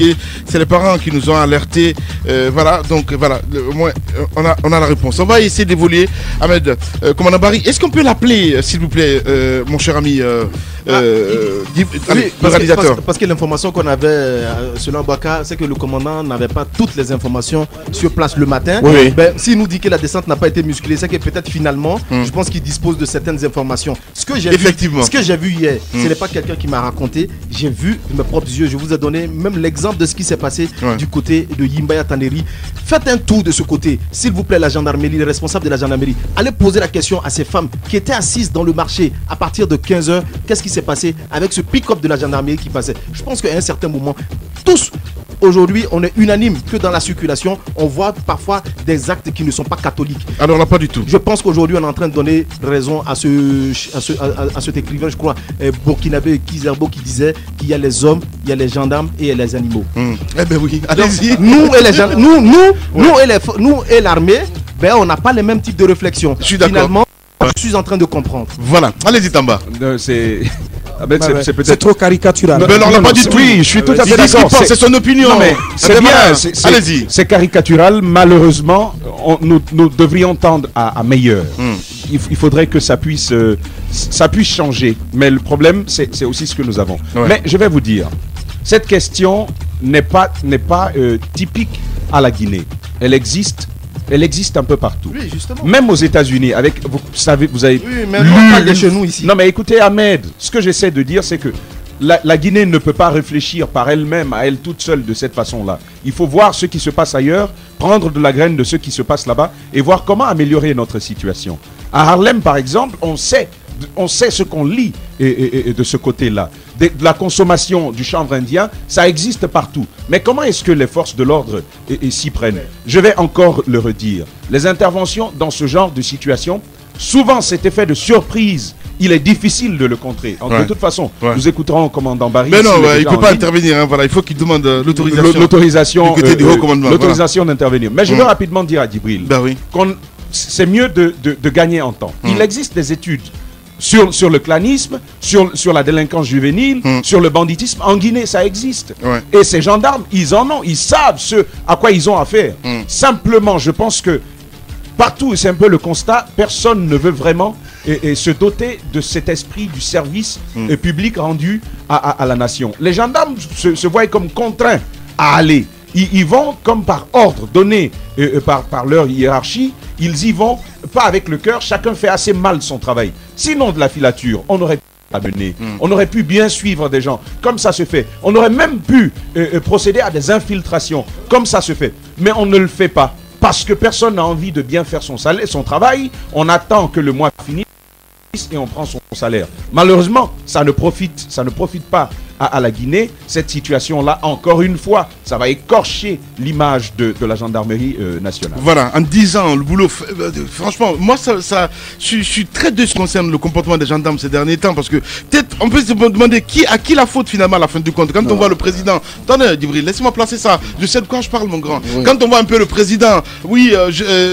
c'est les parents qui nous ont alertés. Voilà, donc voilà, au moins on a la réponse. On va essayer d'évoluer. Ahmed, commandant Barry, est-ce qu'on peut l'appeler, s'il vous plaît, mon cher ami réalisateur? Parce que l'information qu'on avait selon Baka, c'est que le commandant n'avait pas toutes les informations sur place le matin. Oui. Ben, s'il nous dit que la descente n'a pas été musclée, c'est que peut-être finalement, je pense qu'il dispose de certaines informations. Ce que j'ai vu hier, ce n'est pas quelqu'un qui m'a raconté, j'ai vu de mes propres yeux. Je vous ai donné même l'exemple de ce qui s'est passé du côté de Yimbaya Taneri. Faites un tour de ce côté, s'il vous plaît, la gendarmerie, les responsables de la gendarmerie. Allez poser la question à ces femmes qui étaient assises dans le marché à partir de 15h. Qu'est-ce qui s'est passé avec ce pick-up de la gendarmerie qui passait? Je pense qu'à un certain moment, tous, aujourd'hui, on est unanime que dans la circulation, on voit parfois des actes qui ne sont pas catholiques. Alors là, pas du tout. Je pense qu'aujourd'hui, on est en train de donner raison à cet écrivain, je crois, burkinabé Kizerbo, qui disait qu'il y a les hommes, il y a les gendarmes et il y a les animaux. Eh ben oui, allez-y. Nous et l'armée, ben, on n'a pas les mêmes types de réflexion. Je suis d'accord. Finalement, je suis en train de comprendre. Voilà, allez-y Tamba. C'est c'est trop caricatural. Mais alors là, pas du tout. Oui, je suis tout à fait d'accord. C'est son opinion. Non, mais c'est bien. Allez-y. C'est caricatural. Malheureusement, nous devrions tendre à meilleur. Il faudrait que ça puisse changer. Mais le problème, c'est aussi ce que nous avons. Ouais. Mais je vais vous dire, cette question n'est pas typique à la Guinée. Elle existe un peu partout. Oui, justement. Même aux États-Unis, vous avez on parle de chez nous ici. Non, mais écoutez, Ahmed, ce que j'essaie de dire, c'est que la Guinée ne peut pas réfléchir par elle-même, à elle toute seule, de cette façon-là. Il faut voir ce qui se passe ailleurs, prendre de la graine de ce qui se passe là-bas et voir comment améliorer notre situation. À Harlem, par exemple, on sait ce qu'on lit et de ce côté-là. De la consommation du chanvre indien, ça existe partout. Mais comment est-ce que les forces de l'ordre s'y prennent? Je vais encore le redire. Les interventions dans ce genre de situation, souvent cet effet de surprise, il est difficile de le contrer. De toute façon, nous écouterons le commandant Barry. Mais non, il ne peut pas intervenir. Hein, voilà, il faut qu'il demande l'autorisation du haut commandement. L'autorisation d'intervenir. Mais je veux rapidement dire à Djibril c'est mieux de gagner en temps. Il existe des études sur le clanisme, sur la délinquance juvénile, sur le banditisme. En Guinée, ça existe. Et ces gendarmes, ils en ont. Ils savent ce à quoi ils ont affaire. Simplement, je pense que partout, c'est un peu le constat, personne ne veut vraiment se doter de cet esprit du service public rendu à la nation. Les gendarmes se voient comme contraints à aller. Ils vont comme par ordre donné par leur hiérarchie. Ils y vont pas avec le cœur. Chacun fait assez mal son travail. Sinon, de la filature, on aurait pu amener. On aurait pu bien suivre des gens, comme ça se fait. On aurait même pu procéder à des infiltrations, comme ça se fait. Mais on ne le fait pas. Parce que personne n'a envie de bien faire son travail. On attend que le mois finisse et on prend son salaire. Malheureusement, ça ne profite pas à la Guinée. Cette situation-là, encore une fois, ça va écorcher l'image de la gendarmerie nationale. Voilà, en 10 ans, le boulot, franchement, moi, je suis très déçu concernant le comportement des gendarmes ces derniers temps, parce que peut-être, on peut se demander à qui la faute finalement à la fin du compte. Quand on voit le président, attendez, Djibril, laissez-moi placer ça, je sais de quoi je parle, mon grand. Quand on voit un peu le président,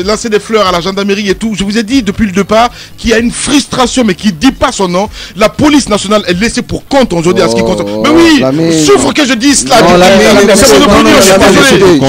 lancer des fleurs à la gendarmerie et tout, je vous ai dit depuis le départ qu'il y a une frustration, mais qui ne dit pas son nom. La police nationale est laissée pour compte aujourd'hui à ce qui concerne. Mais oui, souffre que je dise cela. C'est mon opinion, je suis désolé.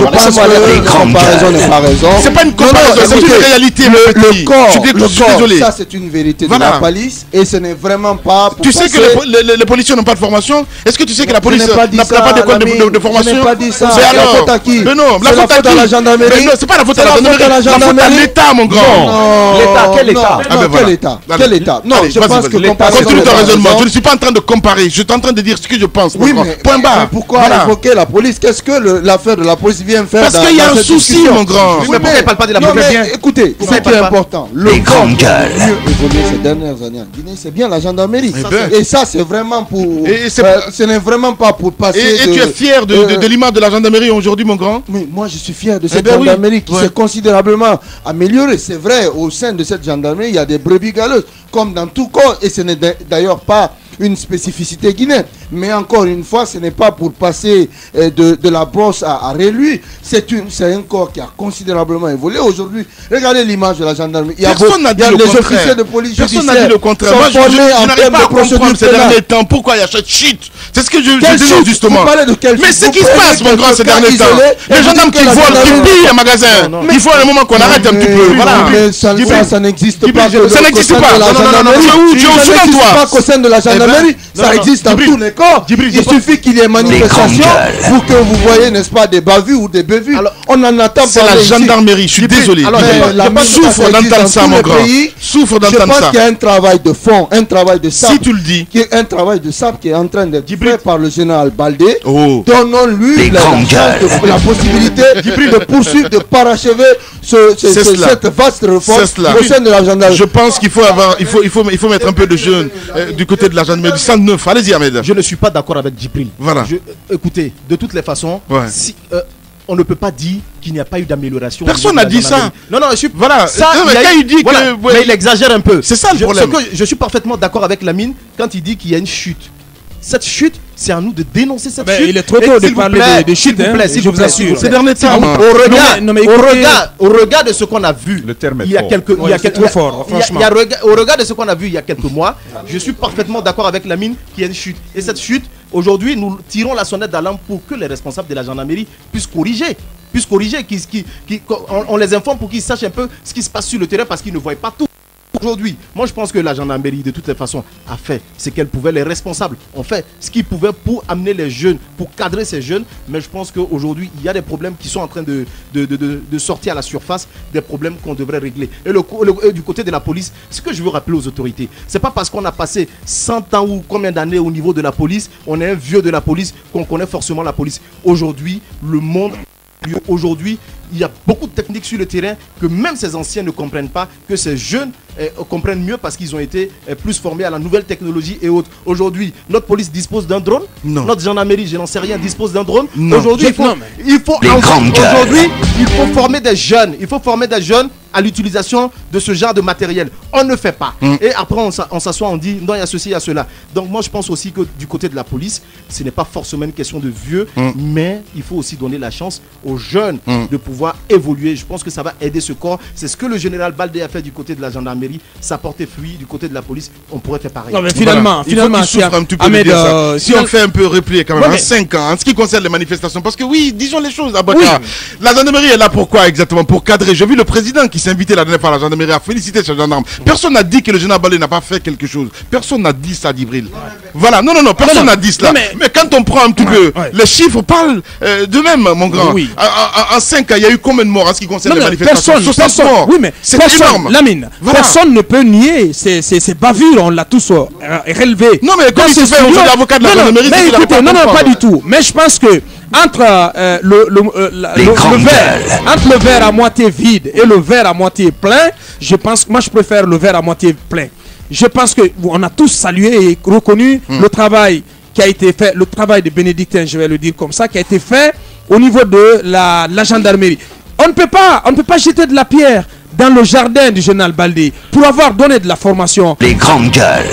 C'est pas une comparaison, c'est une réalité. Je suis désolé. Ça, c'est une vérité de la police et ce n'est vraiment pas. Tu sais que les policiers n'ont pas de formation? Est-ce que tu sais que la police n'a pas d'école de formation? Je n'ai pas dit ça. C'est la faute à qui? Mais non, la faute à la gendarmerie. C'est pas la faute à la gendarmerie, la faute à l'État, mon grand. L'État, quel État? Quel État? Quel État? Non, je pense que continue ton raisonnement. Je ne suis pas en train de comparer. Je suis en train de dire ce que que je pense. Oui, mon grand. mais, Point barre. mais pourquoi Voilà. évoquer la police? Qu'est-ce que l'affaire de la police vient faire? Parce qu'il y a un souci, mon grand. Oui, mais pourquoi il parle pas de la police? Écoutez, ce qui est important, Les grandes gueules. mieux évolué ces dernières années en Guinée, c'est bien la gendarmerie. Et ça, c'est vraiment pour. Ce n'est vraiment pas pour passer. Et tu es fier de l'image de la gendarmerie aujourd'hui, mon grand? Oui, moi je suis fier de cette gendarmerie qui s'est considérablement améliorée. C'est vrai, au sein de cette gendarmerie, il y a des brebis galeuses, comme dans tout corps, et ce n'est d'ailleurs pas une spécificité guinéenne. Mais encore une fois, ce n'est pas pour passer de la brosse à réluire. C'est un corps qui a considérablement évolué. Aujourd'hui, regardez l'image de la gendarmerie. Personne n'a dit le contraire. Officiers de police Personne n'a dit le contraire. Moi, je n'arrive pas à comprendre ces derniers temps pourquoi il y a cette chute. C'est ce que je dis justement. Mais c'est ce qui se passe, mon grand, ces derniers temps. Les gendarmes qui volent, qui pillent un magasin. Il faut à un moment qu'on arrête un petit peu. Voilà. Ça n'existe pas. Ça n'existe pas. Tu es au Soudan, toi. Pas qu'au sein de la gendarmerie. Ça existe dans tous les corps. Il suffit qu'il y ait manifestation pour que vous voyez, n'est-ce pas, des bavures ou des bévues. On en attend pas. C'est la gendarmerie, je suis désolé. Souffre d'entendre ça, mon grand. Souffre d'entendre ça. Je pense qu'il y a un travail de fond, un travail de sable. Si tu le dis. Un travail de sable qui est en train d'être fait par le général Baldé. Donnons-lui la possibilité de poursuivre, de parachever cette vaste réforme au sein de la gendarmerie. Je pense qu'il faut mettre un peu de jeunes du côté de la gendarmerie du 109. Allez-y, Ahmed. Je ne suis pas d'accord avec Djibril. Voilà. Écoutez, de toutes les façons, si, on ne peut pas dire qu'il n'y a pas eu d'amélioration. Personne n'a dit ça. Non, je suis. Voilà. Ça, il dit voilà. que. Mais il exagère un peu. C'est ça le problème. Je suis parfaitement d'accord avec Lamine quand il dit qu'il y a une chute. Cette chute, c'est à nous de dénoncer cette chute. Il est trop tôt de parler de chute, je vous assure. Ces derniers temps, au regard de ce qu'on a vu, le terme est il y a quelques, trop fort, franchement. Au regard de ce qu'on a vu il y a quelques mois, je suis parfaitement d'accord avec Lamine qu'il y a une chute. Et cette chute, aujourd'hui, nous tirons la sonnette d'alarme pour que les responsables de la gendarmerie puissent corriger. On les informe pour qu'ils sachent un peu ce qui se passe sur le terrain parce qu'ils ne voient pas tout. Aujourd'hui, moi je pense que la gendarmerie de toutes les façons a fait ce qu'elle pouvait, les responsables ont fait ce qu'ils pouvaient pour amener les jeunes, pour cadrer ces jeunes, mais je pense qu'aujourd'hui il y a des problèmes qui sont en train de sortir à la surface, des problèmes qu'on devrait régler. Et du côté de la police, ce que je veux rappeler aux autorités, c'est pas parce qu'on a passé 100 ans ou combien d'années au niveau de la police, on est un vieux de la police, qu'on connaît forcément la police. Aujourd'hui, le monde... Aujourd'hui, il y a beaucoup de techniques sur le terrain que même ces anciens ne comprennent pas, que ces jeunes comprennent mieux parce qu'ils ont été plus formés à la nouvelle technologie et autres. Aujourd'hui, notre police dispose d'un drone. Non. Notre gendarmerie, je n'en sais rien, dispose d'un drone. Non. Aujourd'hui, il faut former des jeunes. Il faut former des jeunes à l'utilisation de ce genre de matériel. On ne fait pas. Et après, on s'assoit, on dit non, il y a ceci, il y a cela. Donc moi, je pense aussi que du côté de la police, ce n'est pas forcément une question de vieux, mais il faut aussi donner la chance aux jeunes de pouvoir évoluer. Je pense que ça va aider ce corps. C'est ce que le général Baldé a fait du côté de la gendarmerie. Ça portait fruit du côté de la police. On pourrait faire pareil. Non, mais finalement, il souffre un petit peu de dire ça. Si on fait un peu replier quand même, en 5 ans, en ce qui concerne les manifestations, parce que oui, disons les choses, Abaka, la gendarmerie est là pourquoi exactement? Pour cadrer. J'ai vu le président qui s'est invité la dernière fois à la gendarmerie à féliciter ce gendarme. Personne n'a dit que le général Baldé n'a pas fait quelque chose. Personne n'a dit ça, Djibril. Voilà, non, personne n'a dit cela. Mais quand on prend un petit peu, les chiffres parlent d'eux-mêmes, mon grand. Oui. En 5 ans, il y a eu combien de morts en ce qui concerne les manifestations? Personne. Oui, mais c'est énorme. Lamine, personne ne peut nier ces bavures, on l'a tous relevé. Non, mais comme tu fais aujourd'hui l'avocat de la gendarmerie, mais écoutez, non, pas du tout. Mais je pense que entre le verre à moitié vide et le verre à moitié plein, je préfère le verre à moitié plein. Je pense que on a tous salué et reconnu le travail qui a été fait, le travail des bénédictins, je vais le dire comme ça, qui a été fait au niveau de la gendarmerie. On ne peut pas jeter de la pierre dans le jardin du général Baldé pour avoir donné de la formation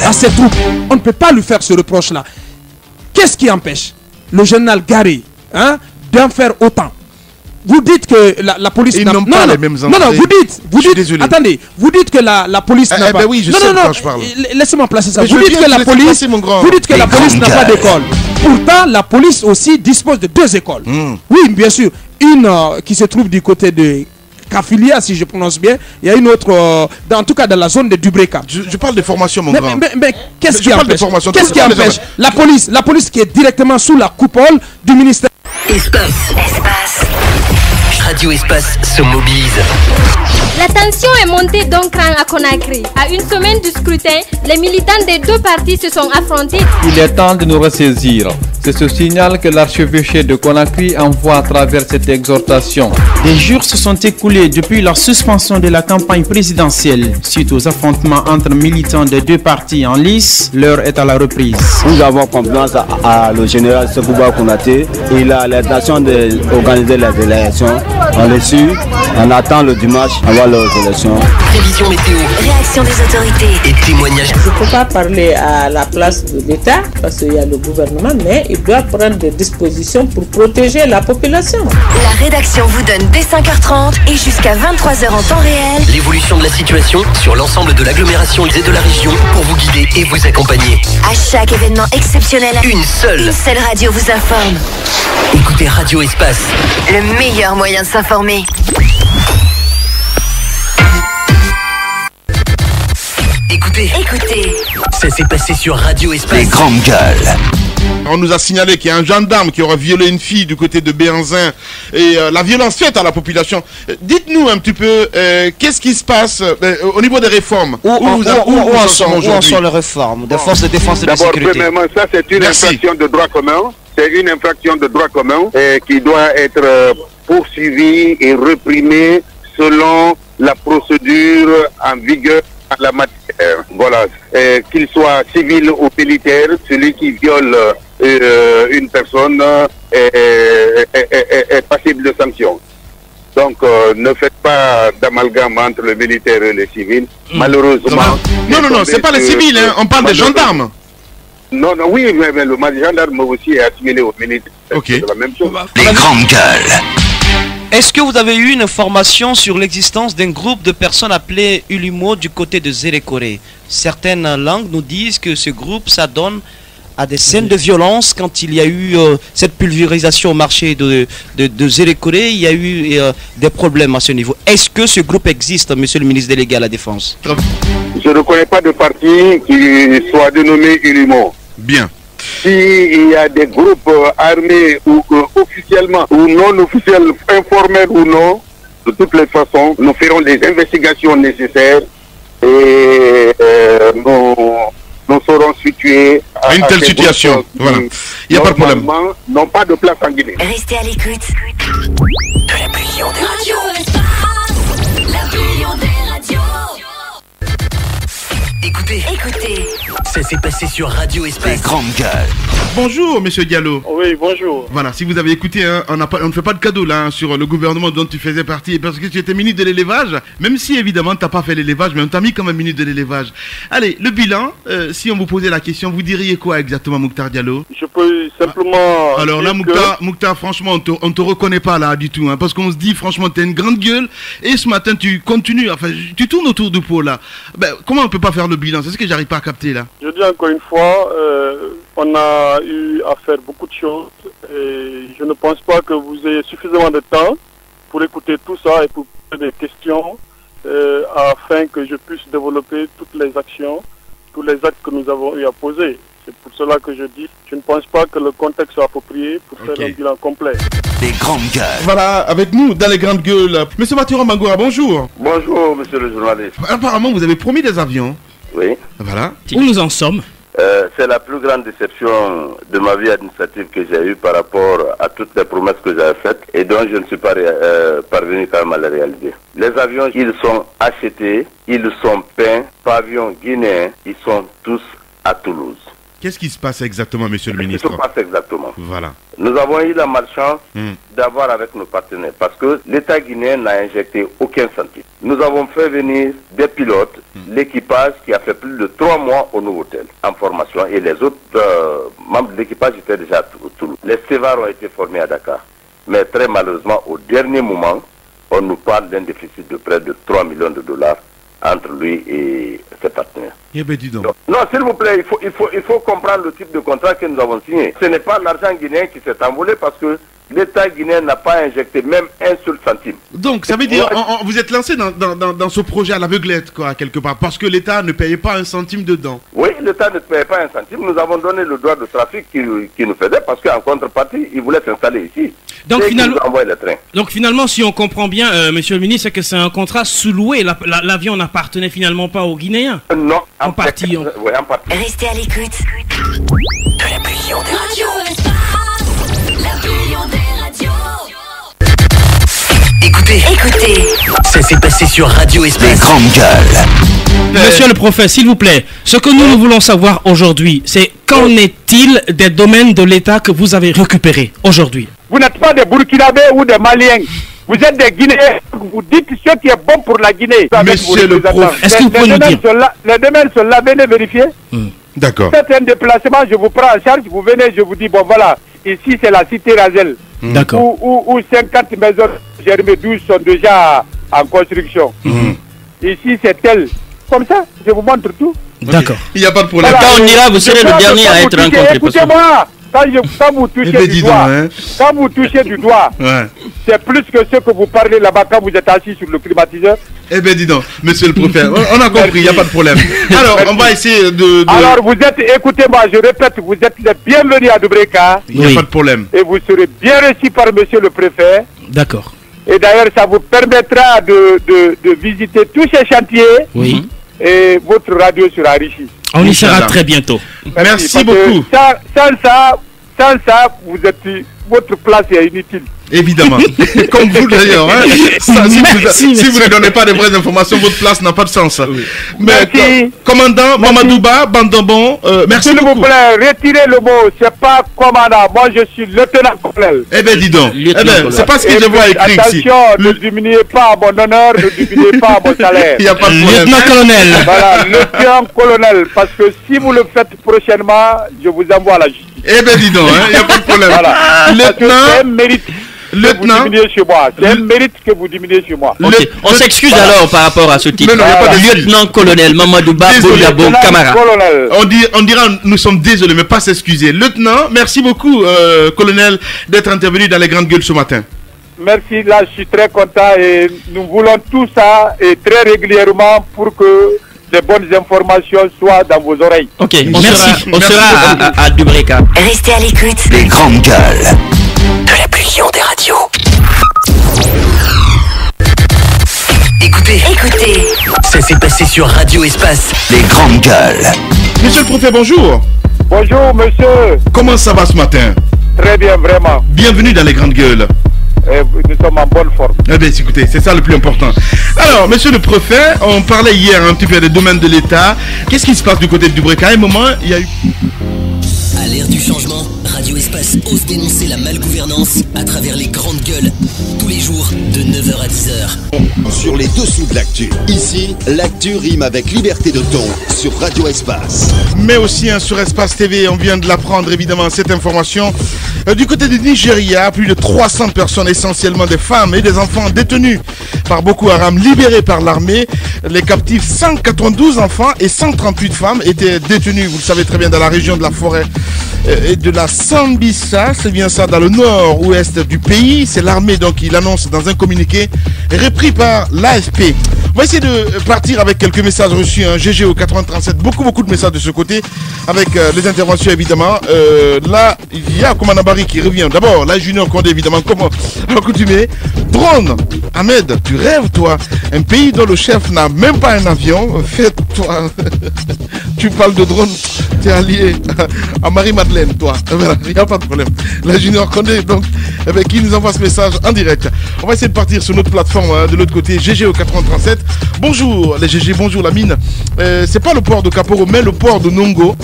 à ses troupes. On ne peut pas lui faire ce reproche-là. Qu'est-ce qui empêche le général Garé d'en faire autant? Vous dites que la police n'a pas les mêmes entrées. Non, vous dites, attendez, vous dites que la police n'a pas... oui, je sais de quoi je parle. Laissez-moi placer ça. Vous dites que la police n'a pas d'école. Pourtant, la police aussi dispose de 2 écoles. Oui, bien sûr. Une qui se trouve du côté de Kafilia, si je prononce bien. Il y a une autre, en tout cas dans la zone de Dubreka. Je parle de formation, mon grand. Mais qu'est-ce qui empêche? Qu'est-ce qui empêche la police qui est directement sous la coupole du ministère? Espace. Radio Espace se mobilise. La tension est montée d'un cran à Conakry. À une semaine du scrutin, les militants des deux partis se sont affrontés. Il est temps de nous ressaisir. C'est ce signal que l'archevêché de Conakry envoie à travers cette exhortation. Des jours se sont écoulés depuis la suspension de la campagne présidentielle. Suite aux affrontements entre militants des deux partis en lice, l'heure est à la reprise. Nous avons confiance à le général Sekouba Konaté. Il a l'intention d'organiser les élections. On les suit, on attend le dimanche avant les élections. Prévision météo, Réaction des autorités. et témoignages. Je ne peux pas parler à la place de l'État parce qu'il y a le gouvernement, mais il doit prendre des dispositions pour protéger la population. La rédaction vous donne dès 5h30 et jusqu'à 23h en temps réel L'évolution de la situation sur l'ensemble de l'agglomération et de la région pour vous guider et vous accompagner. à chaque événement exceptionnel. Une seule radio vous informe. Écoutez Radio Espace. Le meilleur moyen de s'informer. Écoutez, ça s'est passé sur Radio Espace. Les grandes gueules. On nous a signalé qu'il y a un gendarme qui aurait violé une fille du côté de Béhanzin et la violence faite à la population. Dites-nous un petit peu, qu'est-ce qui se passe au niveau des réformes? Où en sont les réformes des forces de défense et de sécurité? D'abord, premièrement, ça c'est une infraction de droit commun. C'est une infraction de droit commun qui doit être poursuivie et réprimée selon la procédure en vigueur à la matière. Voilà, qu'il soit civil ou militaire, celui qui viole une personne est passible de sanctions. Donc, ne faites pas d'amalgame entre le militaire et les civils. Malheureusement... Non, c'est pas les civils, hein, on parle des gendarmes. Non, oui, mais le gendarme aussi est assimilé au militaire. Ok. C'est la même chose. Les grandes gueules. Est-ce que vous avez eu une information sur l'existence d'un groupe de personnes appelées Ulimo du côté de Zérékoré? Certaines langues nous disent que ce groupe s'adonne à des scènes de violence. Quand il y a eu cette pulvérisation au marché de Zérékoré, il y a eu des problèmes à ce niveau. Est-ce que ce groupe existe, monsieur le ministre délégué à la Défense? Je ne connais pas de parti qui soit dénommé Ulimo. Bien. S'il y a des groupes armés ou officiellement ou non officiels, informels ou non, de toutes les façons, nous ferons des investigations nécessaires et nous saurons situer à une telle situation. Voilà. Il n'y a pas de problème. Non, pas de place en Guinée. Restez à l'écoute de la bouillon des radios. La bouillon des radios. Écoutez, ça s'est passé sur Radio Espace. Les grandes gueules. Bonjour, monsieur Diallo. Oui, bonjour. Voilà, si vous avez écouté, hein, on ne fait pas de cadeau là hein, sur le gouvernement dont tu faisais partie, parce que tu étais ministre de l'élevage, même si évidemment tu n'as pas fait l'élevage, mais on t'a mis comme un ministre de l'élevage. Allez, le bilan, si on vous posait la question, vous diriez quoi exactement, Mouktar Diallo? Je peux simplement... Alors là, Mouktar, franchement, on te reconnaît pas là du tout, hein, parce qu'on se dit, franchement, tu as une grande gueule, et ce matin, tu continues, enfin, tu tournes autour du pot là. Ben, comment on peut pas faire le bilan? C'est ce que j'arrive pas à capter là. Je dis encore une fois, on a eu à faire beaucoup de choses et je ne pense pas que vous ayez suffisamment de temps pour écouter tout ça et pour poser des questions afin que je puisse développer toutes les actions, tous les actes que nous avons eu à poser. C'est pour cela que je dis, je ne pense pas que le contexte soit approprié pour faire un bilan complet. Les grandes gueules. Voilà, avec nous, dans les grandes gueules, monsieur Mathurin Mangoura, bonjour. Bonjour, monsieur le journaliste. Apparemment, vous avez promis des avions. Oui. Voilà. Où nous en sommes? C'est la plus grande déception de ma vie administrative que j'ai eue par rapport à toutes les promesses que j'avais faites et dont je ne suis pas parvenu quand même à la réaliser. Les avions, ils sont achetés, ils sont peints, pavillons guinéens, ils sont tous à Toulouse. Qu'est-ce qui se passe exactement, monsieur le ministre? Qu'est-ce qui se passe exactement? Voilà. Nous avons eu la malchance d'avoir avec nos partenaires parce que l'État guinéen n'a injecté aucun centime. Nous avons fait venir des pilotes, l'équipage qui a fait plus de 3 mois au Novotel en formation et les autres membres de l'équipage étaient déjà à Toulouse. Les CEVAR ont été formés à Dakar. Mais très malheureusement, au dernier moment, on nous parle d'un déficit de près de 3 millions de dollars entre lui et ses partenaires. Eh ben, dis donc. Non, s'il vous plaît, il faut comprendre le type de contrat que nous avons signé. Ce n'est pas l'argent guinéen qui s'est envolé parce que l'État guinéen n'a pas injecté même un seul centime. Donc, ça veut dire vous êtes lancé dans ce projet à l'aveuglette, quoi, quelque part, parce que l'État ne payait pas un centime dedans. Oui, l'État ne payait pas un centime. Nous avons donné le droit de trafic qu'il nous faisait parce qu'en contrepartie, il voulait s'installer ici. Donc finalement, si on comprend bien, monsieur le ministre, c'est que c'est un contrat sous-loué. L'avion n'appartenait finalement pas aux Guinéens. Non, en partie. Restez à l'écoute de la Billion des radios. La Billion des radios. Écoutez. Ça s'est passé sur Radio Espace. Les grandes gueules. Monsieur le prophète, s'il vous plaît, ce que nous voulons savoir aujourd'hui, c'est qu'en est-il des domaines de l'État que vous avez récupérés aujourd'hui? Vous n'êtes pas des Burkinabés ou des Maliens. Vous êtes des Guinéens. Vous dites ce qui est bon pour la Guinée. Monsieur le prophète, est-ce que vous pouvez nous dire? Les domaines sont là, venez vérifier. D'accord. C'est un déplacement, je vous prends en charge, vous venez, je vous dis, bon voilà, ici c'est la cité Razel. D'accord. Où 50 maisons germées 12 sont déjà en construction. Ici c'est tel. Comme ça, je vous montre tout. D'accord. Il n'y a pas de problème. Voilà, quand on ira, vous serez le dernier à être rencontré. Écoutez-moi, quand vous touchez du doigt, quand vous touchez du doigt, c'est plus que ce que vous parlez là-bas quand vous êtes assis sur le climatiseur. Eh bien, dis donc, monsieur le prophète, on a compris, il n'y a pas de problème. Alors, on va essayer de... Alors, vous êtes, écoutez-moi, je répète, vous êtes les bienvenus à Dubreka. Il n'y a pas de problème. Et vous serez bien reçus par monsieur le préfet. D'accord. Et d'ailleurs, ça vous permettra de visiter tous ces chantiers. Oui. Et votre radio sera enrichie. On y sera très bientôt. Merci beaucoup. Sans ça, votre place est inutile. Évidemment. Comme vous d'ailleurs. Hein. Si vous ne donnez pas de vraies informations, votre place n'a pas de sens. Oui. Mais commandant Mamadouba Bandambon, merci beaucoup. S'il vous plaît, retirez le mot. C'est pas commandant. Moi, je suis lieutenant-colonel. Eh bien, dis donc. C'est pas ce que je vois écrit ici. Attention, ne diminuez pas à mon honneur, ne diminuez pas à mon salaire. Il n'y a pas de problème. Lieutenant-colonel. Voilà, lieutenant-colonel. Parce que si vous le faites prochainement, je vous envoie à la justice. Eh bien, dis donc, il n'y a pas de problème. Voilà. Lieutenant. C'est un mérite. Lieutenant, vous diminuez chez moi. C'est un mérite que vous diminuez chez moi. Okay. On s'excuse alors par rapport à ce titre. Lieutenant-colonel Mamadouba Boudabo Camara. On dira nous sommes désolés, mais pas s'excuser. Lieutenant, merci beaucoup, colonel, d'être intervenu dans les grandes gueules ce matin. Merci, là je suis très content et nous voulons tout ça et très régulièrement pour que des bonnes informations soient dans vos oreilles. Ok, on sera à Dubreka. Restez à l'écoute. Les grandes gueules de la Billion des radios. Écoutez. Ça s'est passé sur Radio Espace. Les grandes gueules. Monsieur le prophète, bonjour. Bonjour, monsieur. Comment ça va ce matin? Très bien, vraiment. Bienvenue dans les grandes gueules. Nous sommes en bonne forme. Eh bien, écoutez, c'est ça le plus important. Alors, monsieur le préfet, on parlait hier un petit peu des domaines de l'État. Qu'est-ce qui se passe du côté de Dubreka? À un moment, il y a eu... À l'ère du changement, Radio Espace ose dénoncer la malgouvernance à travers les grandes gueules. Tous les jours, de 9h à 10h. Sur les dessous de l'actu. Ici, l'actu rime avec liberté de ton sur Radio Espace. Mais aussi sur Espace TV, on vient de l'apprendre évidemment cette information. Du côté du Nigeria, plus de 300 personnes, essentiellement des femmes et des enfants détenus par Boko Haram, libérés par l'armée. Les captifs, 192 enfants et 138 femmes étaient détenus, vous le savez très bien, dans la région de la forêt et de la Sambisa, c'est bien ça, dans le nord-ouest du pays. C'est l'armée donc qui l'annonce dans un communiqué repris par l'AFP. On va essayer de partir avec quelques messages reçus, GG au 8037, beaucoup de messages de ce côté, avec les interventions évidemment. Là, il y a Commandant Barry qui revient. D'abord, la Junior Condé évidemment, comme accoutumé. Drone, Ahmed, tu rêves toi, un pays dont le chef n'a même pas un avion, fais-toi, tu parles de drone, tu es allié à Marie-Madeleine, toi, il n'y a pas de problème. La Junior Condé, donc, avec qui nous envoie ce message en direct. On va essayer de partir sur notre plateforme de l'autre côté, GG au 8037. Bonjour les GG, bonjour la mine. C'est pas le port de Kaporo, mais le port de Nongo,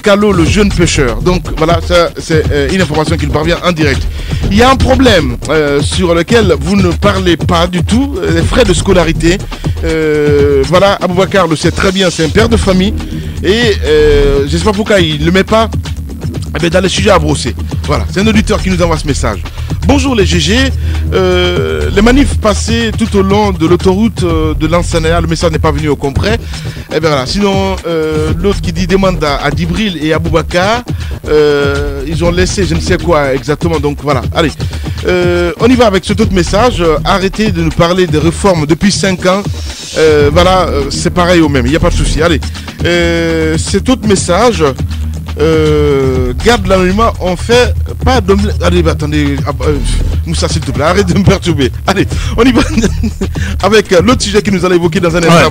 Kalo, le jeune pêcheur. Donc voilà, ça c'est une information qui nous parvient en direct. Il y a un problème sur lequel vous ne parlez pas du tout, les frais de scolarité. Voilà, Aboubakar le sait très bien, c'est un père de famille. Et je ne sais pas pourquoi il ne le met pas dans les sujets à brosser. Voilà, c'est un auditeur qui nous envoie ce message. Bonjour les GG, les manifs passés tout au long de l'autoroute de Lansana, le message n'est pas venu au complet. Et bien voilà, sinon l'autre qui dit demande à Dibril et à Boubacar, ils ont laissé je ne sais quoi exactement, donc voilà, allez. On y va avec cet autre message, arrêtez de nous parler de réformes depuis 5 ans, voilà, c'est pareil au même, il n'y a pas de souci, allez. Cet autre message, garde l'anonymat, on fait pas de... Allez, attendez, Moussa, s'il te plaît, arrête de me perturber. Allez, on y va avec l'autre sujet que nous allons évoquer dans un instant.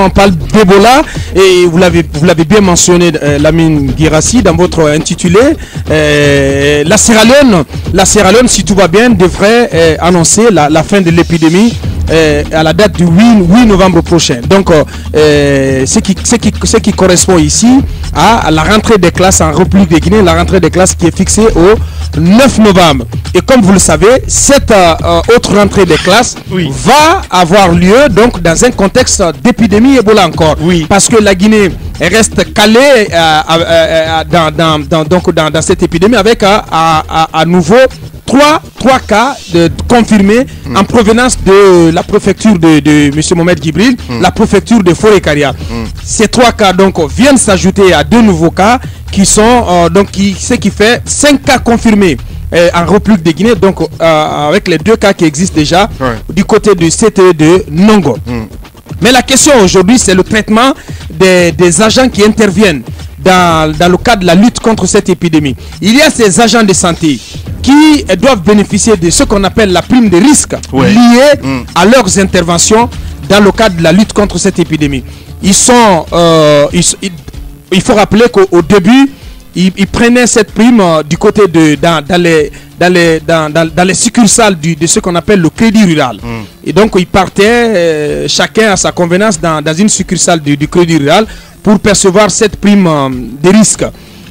On parle d'Ebola et vous l'avez bien mentionné, Lamine Guirassi, dans votre intitulé. La Sierra Leone, si tout va bien, devrait annoncer la fin de l'épidémie à la date du 8 novembre prochain. Donc, ce qui correspond ici à la rentrée des classes en République de Guinée, la rentrée des classes qui est fixée au 9 novembre. Et comme vous le savez, cette autre rentrée des classes va avoir lieu donc dans un contexte d'épidémie Ebola encore. Parce que la Guinée reste calée dans cette épidémie avec à nouveau trois cas confirmés en provenance de la préfecture de M. Mohamed Gibril, la préfecture de Forêt-Caria. Ces 3 cas donc viennent s'ajouter à 2 nouveaux cas qui sont ce qui fait 5 cas confirmés en République de Guinée, donc avec les 2 cas qui existent déjà du côté du CTE de Nongo. Mais la question aujourd'hui, c'est le traitement des agents qui interviennent dans le cadre de la lutte contre cette épidémie. Il y a ces agents de santé qui doivent bénéficier de ce qu'on appelle la prime de risque liée à leurs interventions dans le cadre de la lutte contre cette épidémie. Il faut rappeler qu'au début, ils prenaient cette prime du côté dans les succursales de ce qu'on appelle le crédit rural. Et donc, ils partaient chacun à sa convenance dans une succursale du crédit rural pour percevoir cette prime de risque.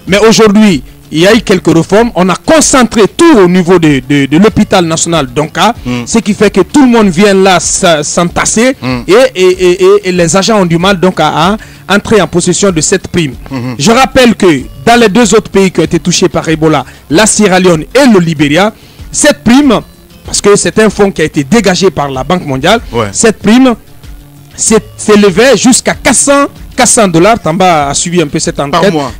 Mais aujourd'hui, il y a eu quelques réformes. On a concentré tout au niveau de l'hôpital national d'Onka, ce qui fait que tout le monde vient là s'entasser et les agents ont du mal donc à entrer en possession de cette prime. Je rappelle que dans les 2 autres pays qui ont été touchés par Ebola, la Sierra Leone et le Libéria, cette prime, parce que c'est un fonds qui a été dégagé par la Banque mondiale, cette prime s'élevait jusqu'à 400 $. Tamba a suivi un peu cette enquête. Par mois.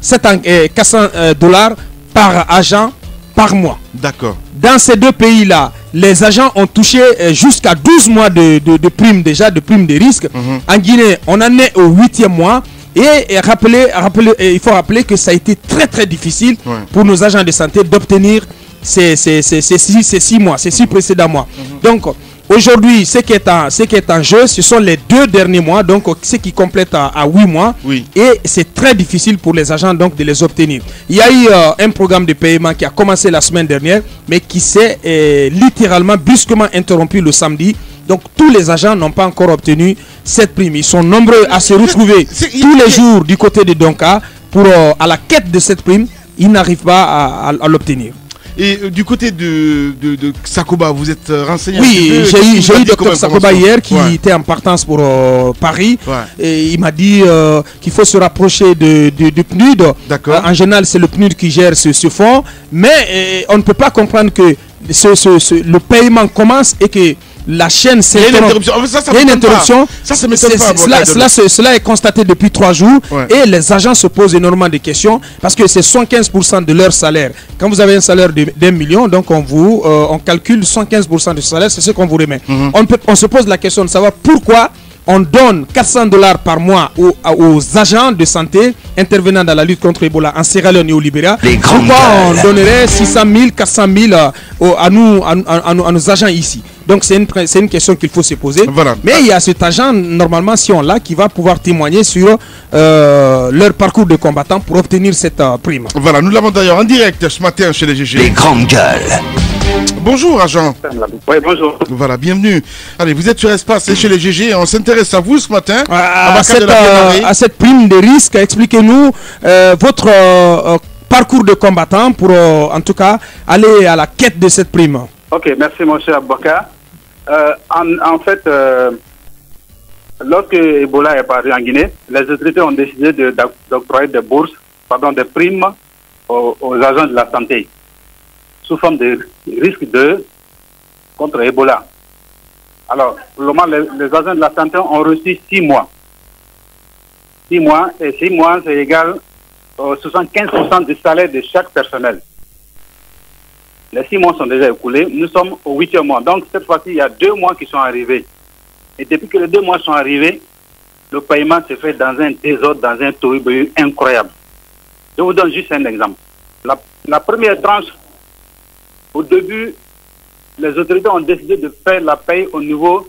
400 $ par agent par mois. D'accord. Dans ces 2 pays-là, les agents ont touché jusqu'à 12 mois de primes déjà, de primes de risque. En Guinée, on en est au 8e mois. Et il faut rappeler que ça a été très très difficile pour nos agents de santé d'obtenir ces 6 mois, ces 6 précédents mois. Donc, aujourd'hui, ce qui est en jeu, ce sont les 2 derniers mois, donc ce qui complète à 8 mois. Et c'est très difficile pour les agents donc de les obtenir. Il y a eu un programme de paiement qui a commencé la semaine dernière, mais qui s'est littéralement, brusquement interrompu le samedi. Donc tous les agents n'ont pas encore obtenu cette prime. Ils sont nombreux à se retrouver tous les jours du côté de Donka pour à la quête de cette prime. Ils n'arrivent pas à l'obtenir. Et du côté de Sakoba, vous êtes renseigné? Oui, j'ai eu Dr Sakoba hier qui était en partance pour Paris. Et il m'a dit qu'il faut se rapprocher du PNUD. En général, c'est le PNUD qui gère ce fonds. Mais on ne peut pas comprendre que le paiement commence et que la chaîne s'est interrompue. Il y a une interruption. Ça m'étonne pas. Cela est constaté depuis 3 jours. Et les agents se posent énormément de questions parce que c'est 75% de leur salaire. Quand vous avez un salaire d'1 million, donc on calcule 75% du salaire, c'est ce qu'on vous remet. On se pose la question de savoir pourquoi on donne 400 $ par mois aux agents de santé intervenant dans la lutte contre Ebola en Sierra Leone et au Libéria. Pourquoi on donnerait 600 000, 400 000 à nos agents ici? Donc c'est une question qu'il faut se poser. Mais il y a cet agent, normalement, si on l'a, qui va pouvoir témoigner sur leur parcours de combattant pour obtenir cette prime. Voilà, nous l'avons d'ailleurs en direct ce matin chez les GG. Les grandes gueules. Bonjour, agent. Oui, bonjour. Voilà, bienvenue. Allez, vous êtes sur Espace chez les GG et on s'intéresse à vous ce matin. À cette prime de risque, expliquez-nous votre parcours de combattant pour, en tout cas, aller à la quête de cette prime. Ok, merci, mon cher Aboka. En fait, lorsque Ebola est paru en Guinée, les autorités ont décidé d'octroyer des bourses, des primes aux agents de la santé sous forme de risque contre Ebola. Alors, pour le moment, les agents de la santé ont reçu 6 mois. 6 mois, et 6 mois, c'est égal aux 75% du salaire de chaque personnel. Les 6 mois sont déjà écoulés. Nous sommes au 8e mois. Donc, cette fois-ci, il y a 2 mois qui sont arrivés. Et depuis que les 2 mois sont arrivés, le paiement se fait dans un désordre, dans un tohu incroyable. Je vous donne juste un exemple. La première tranche, au début, les autorités ont décidé de faire la paye au niveau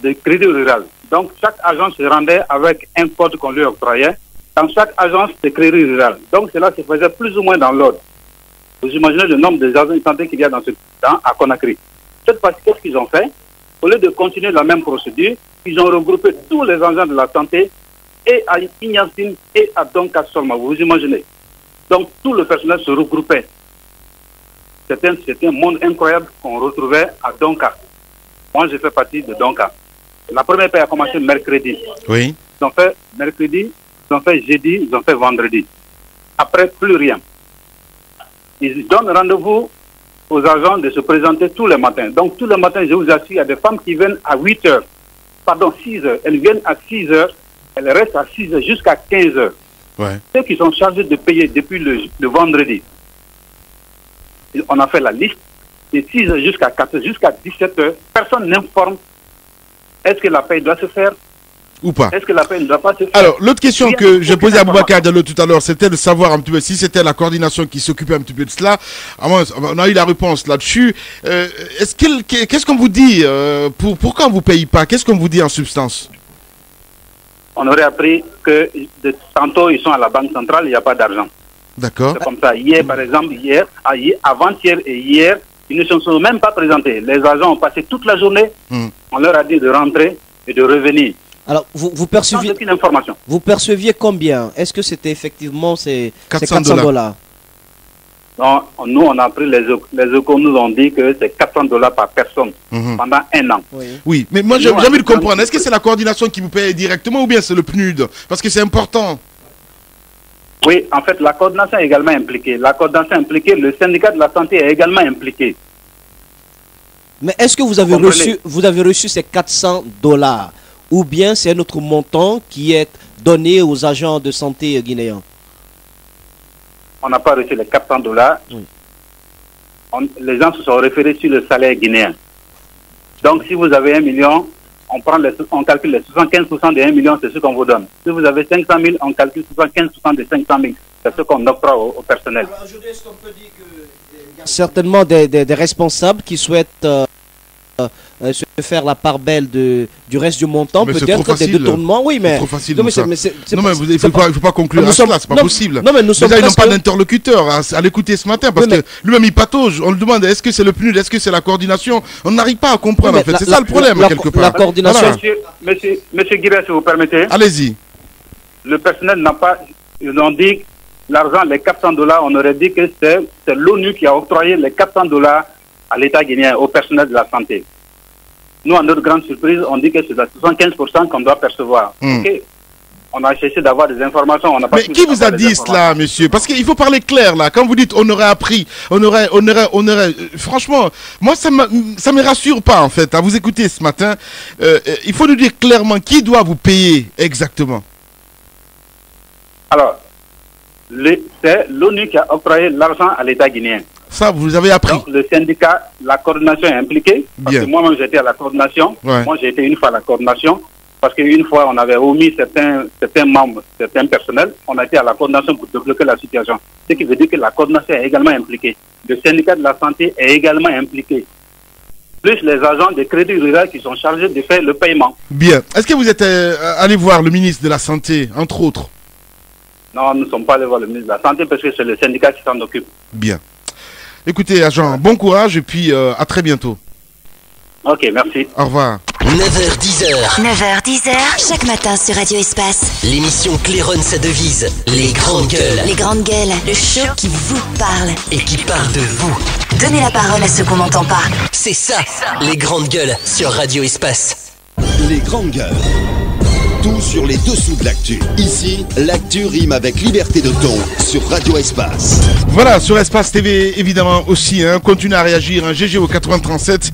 des crédits rural. Donc, chaque agence se rendait avec un code qu'on lui octroyait dans chaque agence de crédit rural. Donc, cela se faisait plus ou moins dans l'ordre. Vous imaginez le nombre des agents de santé qu'il y a dans à Conakry. Cette fois-ci, qu'est-ce qu'ils ont fait? Au lieu de continuer la même procédure, ils ont regroupé tous les agents de la santé et à Ignassine et à Donka seulement. Vous imaginez? Donc, tout le personnel se regroupait. C'était un monde incroyable qu'on retrouvait à Donka. Moi, je fais partie de Donka. La première paie a commencé mercredi. Oui. Ils ont fait mercredi, ils ont fait jeudi, ils ont fait vendredi. Après, plus rien. Ils donnent rendez-vous aux agents de se présenter tous les matins. Donc, tous les matins, je vous assure, il y a des femmes qui viennent à 8 heures. Pardon, 6 heures. Elles viennent à 6 heures. Elles restent à 6 heures jusqu'à 15 heures. Ouais. Ceux qui sont chargés de payer depuis le vendredi. On a fait la liste. De 6 heures jusqu'à 4 heures, jusqu'à 17 heures. Personne n'informe. Est-ce que la paie doit se faire ou pas? Est-ce que la paie ne doit pas se faire? Alors, l'autre question que je posais à Boubacar Diallo tout à l'heure, c'était de savoir un petit peu si c'était la coordination qui s'occupait un petit peu de cela. On a eu la réponse là-dessus. Qu'est-ce qu'on vous dit pourquoi on ne vous paye pas? Qu'est-ce qu'on vous dit en substance? On aurait appris que tantôt ils sont à la banque centrale, il n'y a pas d'argent. D'accord. C'est comme ça. Hier, par exemple, avant-hier et hier, ils ne se sont même pas présentés. Les agents ont passé toute la journée. On leur a dit de rentrer et de revenir. Alors, vous perceviez combien? Est-ce que c'était effectivement ces 400 $? Non, nous, on a pris les échos nous ont dit que c'est 400 $ par personne pendant un an. Oui, mais moi, j'ai envie de comprendre. Est-ce que c'est la coordination qui vous paye directement ou bien c'est le PNUD? Parce que c'est important. Oui, en fait, la coordination est également impliquée. La coordination est impliquée, le syndicat de la santé est également impliqué. Mais est-ce que vous avez reçu ces 400 $ ou bien c'est un autre montant qui est donné aux agents de santé guinéens? On n'a pas reçu les 400 $. Les gens se sont référés sur le salaire guinéen. Donc, si vous avez 1 million, on calcule les 75% de 1 million, c'est ce qu'on vous donne. Si vous avez 500 000, on calcule 75% de 500 000. C'est ce qu'on octroie au personnel. Alors, aujourd'hui, est-ce qu'on peut dire qu'il y a certainement des responsables qui souhaitent se faire la part belle du reste du montant, peut-être des détournements? Oui, mais c'est trop facile. Non, mais il ne faut pas conclure à cela, c'est pas possible. Non, mais nous sommes déjà, ils n'ont pas d'interlocuteur à l'écouter ce matin parce que lui-même il patauge. On lui demande est-ce que c'est le PNUD, est-ce que c'est la coordination? On n'arrive pas à comprendre en fait. C'est ça le problème quelque part. La coordination. Voilà. Monsieur Guiré, si vous permettez. Allez-y. Le personnel n'a pas. Ils ont dit l'argent, les 400 $, on aurait dit que c'est l'ONU qui a octroyé les 400 $ à l'État guinéen, au personnel de la santé. Nous, à notre grande surprise, on dit que c'est à 75% qu'on doit percevoir. Okay. On a cherché d'avoir des informations. Mais qui vous a dit cela, monsieur? Parce qu'il faut parler clair, là. Quand vous dites on aurait appris, on aurait... Franchement, moi, ça me rassure pas, en fait. À vous écouter ce matin, il faut nous dire clairement qui doit vous payer exactement. Alors, c'est l'ONU qui a octroyé l'argent à l'État guinéen. Ça, vous avez appris. Donc, le syndicat, la coordination est impliquée. Parce que moi-même, j'étais à la coordination. Ouais. Moi, j'ai été une fois à la coordination. Parce qu'une fois, on avait omis certains membres, certains personnels. On a été à la coordination pour débloquer la situation. Ce qui veut dire que la coordination est également impliquée. Le syndicat de la santé est également impliqué. Plus les agents de crédit rural qui sont chargés de faire le paiement. Bien. Est-ce que vous êtes allé voir le ministre de la Santé, entre autres? Non, nous ne sommes pas allés voir le ministre de la Santé parce que c'est le syndicat qui s'en occupe. Bien. Écoutez, agent, bon courage et puis à très bientôt. Ok, merci. Au revoir. 9h-10h. 9h-10h, chaque matin sur Radio Espace. L'émission claironne sa devise. Les grandes gueules. Les grandes gueules, le show qui vous parle. Et qui parle de vous. Donnez la parole à ceux qu'on n'entend pas. C'est ça, les grandes gueules sur Radio Espace. Les grandes gueules. Tout sur les dessous de l'actu. Ici, l'actu rime avec liberté de ton sur Radio Espace. Voilà, sur Espace TV, évidemment aussi, continuez à réagir, GG au 8037.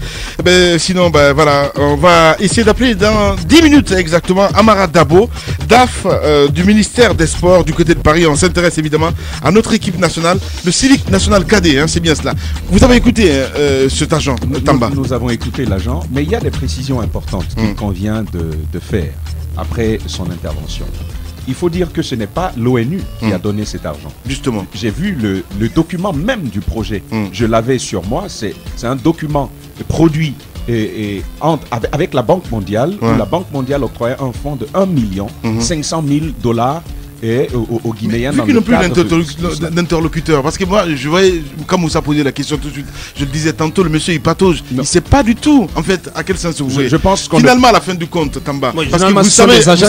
Sinon, voilà, on va essayer d'appeler dans 10 minutes exactement Amara Dabo, DAF du ministère des Sports du côté de Paris. On s'intéresse évidemment à notre équipe nationale, le Civic National Cadet, c'est bien cela. Vous avez écouté cet agent, Tamba? Nous avons écouté l'agent, mais il y a des précisions importantes qu'il convient de faire après son intervention. il faut dire que ce n'est pas l'ONU qui a donné cet argent. Justement. J'ai vu le document même du projet. Je l'avais sur moi. C'est un document produit avec la Banque mondiale. Où la Banque mondiale octroyait un fonds de 1 500 000 $. Et aux Guinéens. Vu qu'ils n'ont plus d'interlocuteur, parce que moi je voyais, quand Moussa posait la question tout de suite, je le disais tantôt, le monsieur il patauge, il ne sait pas du tout en fait à quel sens vous jouez. Je pense qu'on finalement à la fin du compte, Tamba, parce que vous savez, des agents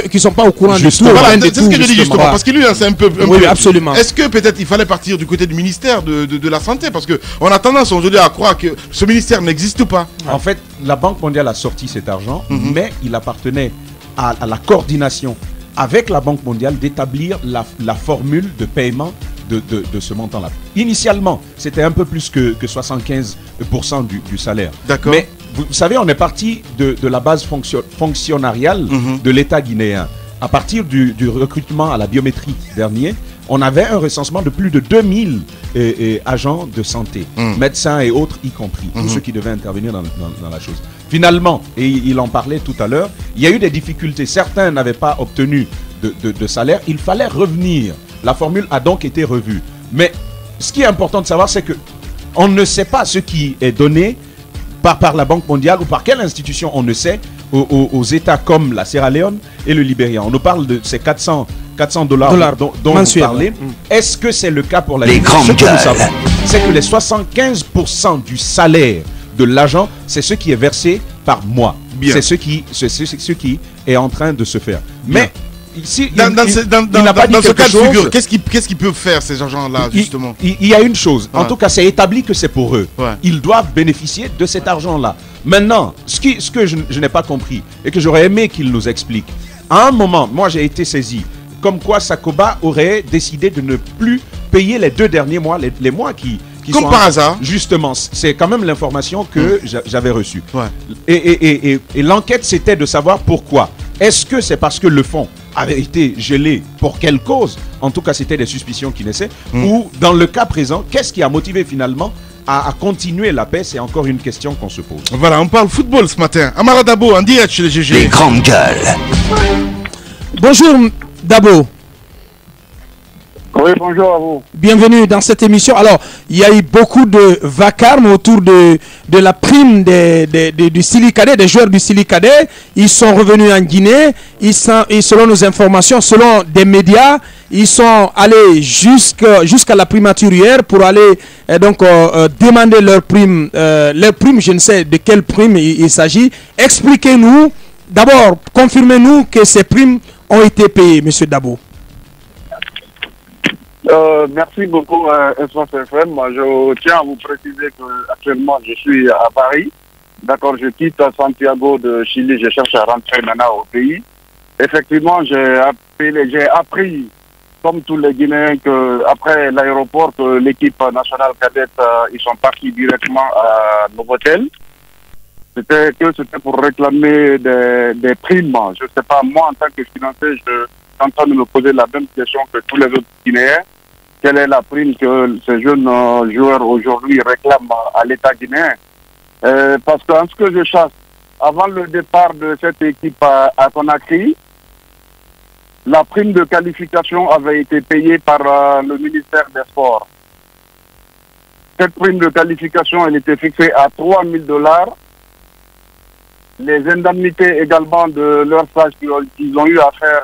qui ne sont pas au courant du tout. Voilà, c'est ce que je dis justement, parce que lui c'est un peu. Oui, absolument. Est-ce que peut-être il fallait partir du côté du ministère de la Santé, parce qu'on a tendance aujourd'hui à croire que ce ministère n'existe pas. En fait, la Banque mondiale a sorti cet argent, mais il appartenait à la coordination avec la Banque mondiale d'établir la formule de paiement de ce montant-là. Initialement, c'était un peu plus que 75% du salaire. D'accord. Mais vous savez, on est parti de la base fonctionnariale de l'État guinéen. À partir du recrutement à la biométrie dernier, on avait un recensement de plus de 2000 agents de santé, médecins et autres y compris, tous ceux qui devaient intervenir dans la chose. Finalement, et il en parlait tout à l'heure, il y a eu des difficultés. Certains n'avaient pas obtenu de salaire. Il fallait revenir. La formule a donc été revue. Mais ce qui est important de savoir, c'est que on ne sait pas ce qui est donné par la Banque mondiale ou par quelle institution, on ne sait, aux États comme la Sierra Leone et le Libéria. On nous parle de ces 400 $, dont vous parlez. Est-ce que c'est le cas pour la Guinée? Ce que nous savons, c'est que les 75% du salaire de l'agent, c'est ce qui est versé par mois. C'est ce qui est en train de se faire. Mais ici, dans ce cas de figure, qu'est-ce qu'ils peuvent faire ces agents-là justement? Il y a une chose, en tout cas c'est établi que c'est pour eux. Ils doivent bénéficier de cet argent-là. Maintenant, ce que je n'ai pas compris et que j'aurais aimé qu'ils nous expliquent, à un moment, moi j'ai été saisi, comme quoi Sakoba aurait décidé de ne plus payer les 2 derniers mois, les mois qui comme par hasard. Justement, c'est quand même l'information que j'avais reçue. Et l'enquête, c'était de savoir pourquoi. Est-ce que c'est parce que le fonds avait été gelé pour quelle cause? En tout cas, c'était des suspicions qui naissaient. Ou dans le cas présent, qu'est-ce qui a motivé finalement à continuer la paix? C'est encore une question qu'on se pose. Voilà, on parle football ce matin. Amara Dabo, en direct chez les GG. Les grandes gueules. Bonjour Dabo. Oui, bonjour à vous. Bienvenue dans cette émission. Alors, il y a eu beaucoup de vacarme autour de la prime du Silicadé, des joueurs du Silicadé. Ils sont revenus en Guinée. Et selon nos informations, selon des médias, ils sont allés jusqu'à la primature hier pour aller demander leur prime. Je ne sais de quelle prime il s'agit. Expliquez-nous, d'abord, confirmez-nous que ces primes ont été payées, monsieur Dabo. Merci beaucoup, Espace FM. Je tiens à vous préciser qu'actuellement, je suis à Paris. D'accord, je quitte Santiago de Chili. Je cherche à rentrer maintenant au pays. Effectivement, j'ai appris, comme tous les Guinéens, qu'après l'aéroport, l'équipe nationale cadette, ils sont partis directement à Novotel. C'était pour réclamer des primes. Je ne sais pas, moi, en tant que financier, je suis en train de me poser la même question que tous les autres Guinéens. Quelle est la prime que ces jeunes joueurs aujourd'hui réclament à l'État guinéen? Parce qu'en ce que je chasse, avant le départ de cette équipe à Conakry, la prime de qualification avait été payée par le ministère des Sports. Cette prime de qualification, elle était fixée à 3 000 $. Les indemnités également de leur stage qu'ils ont eu à faire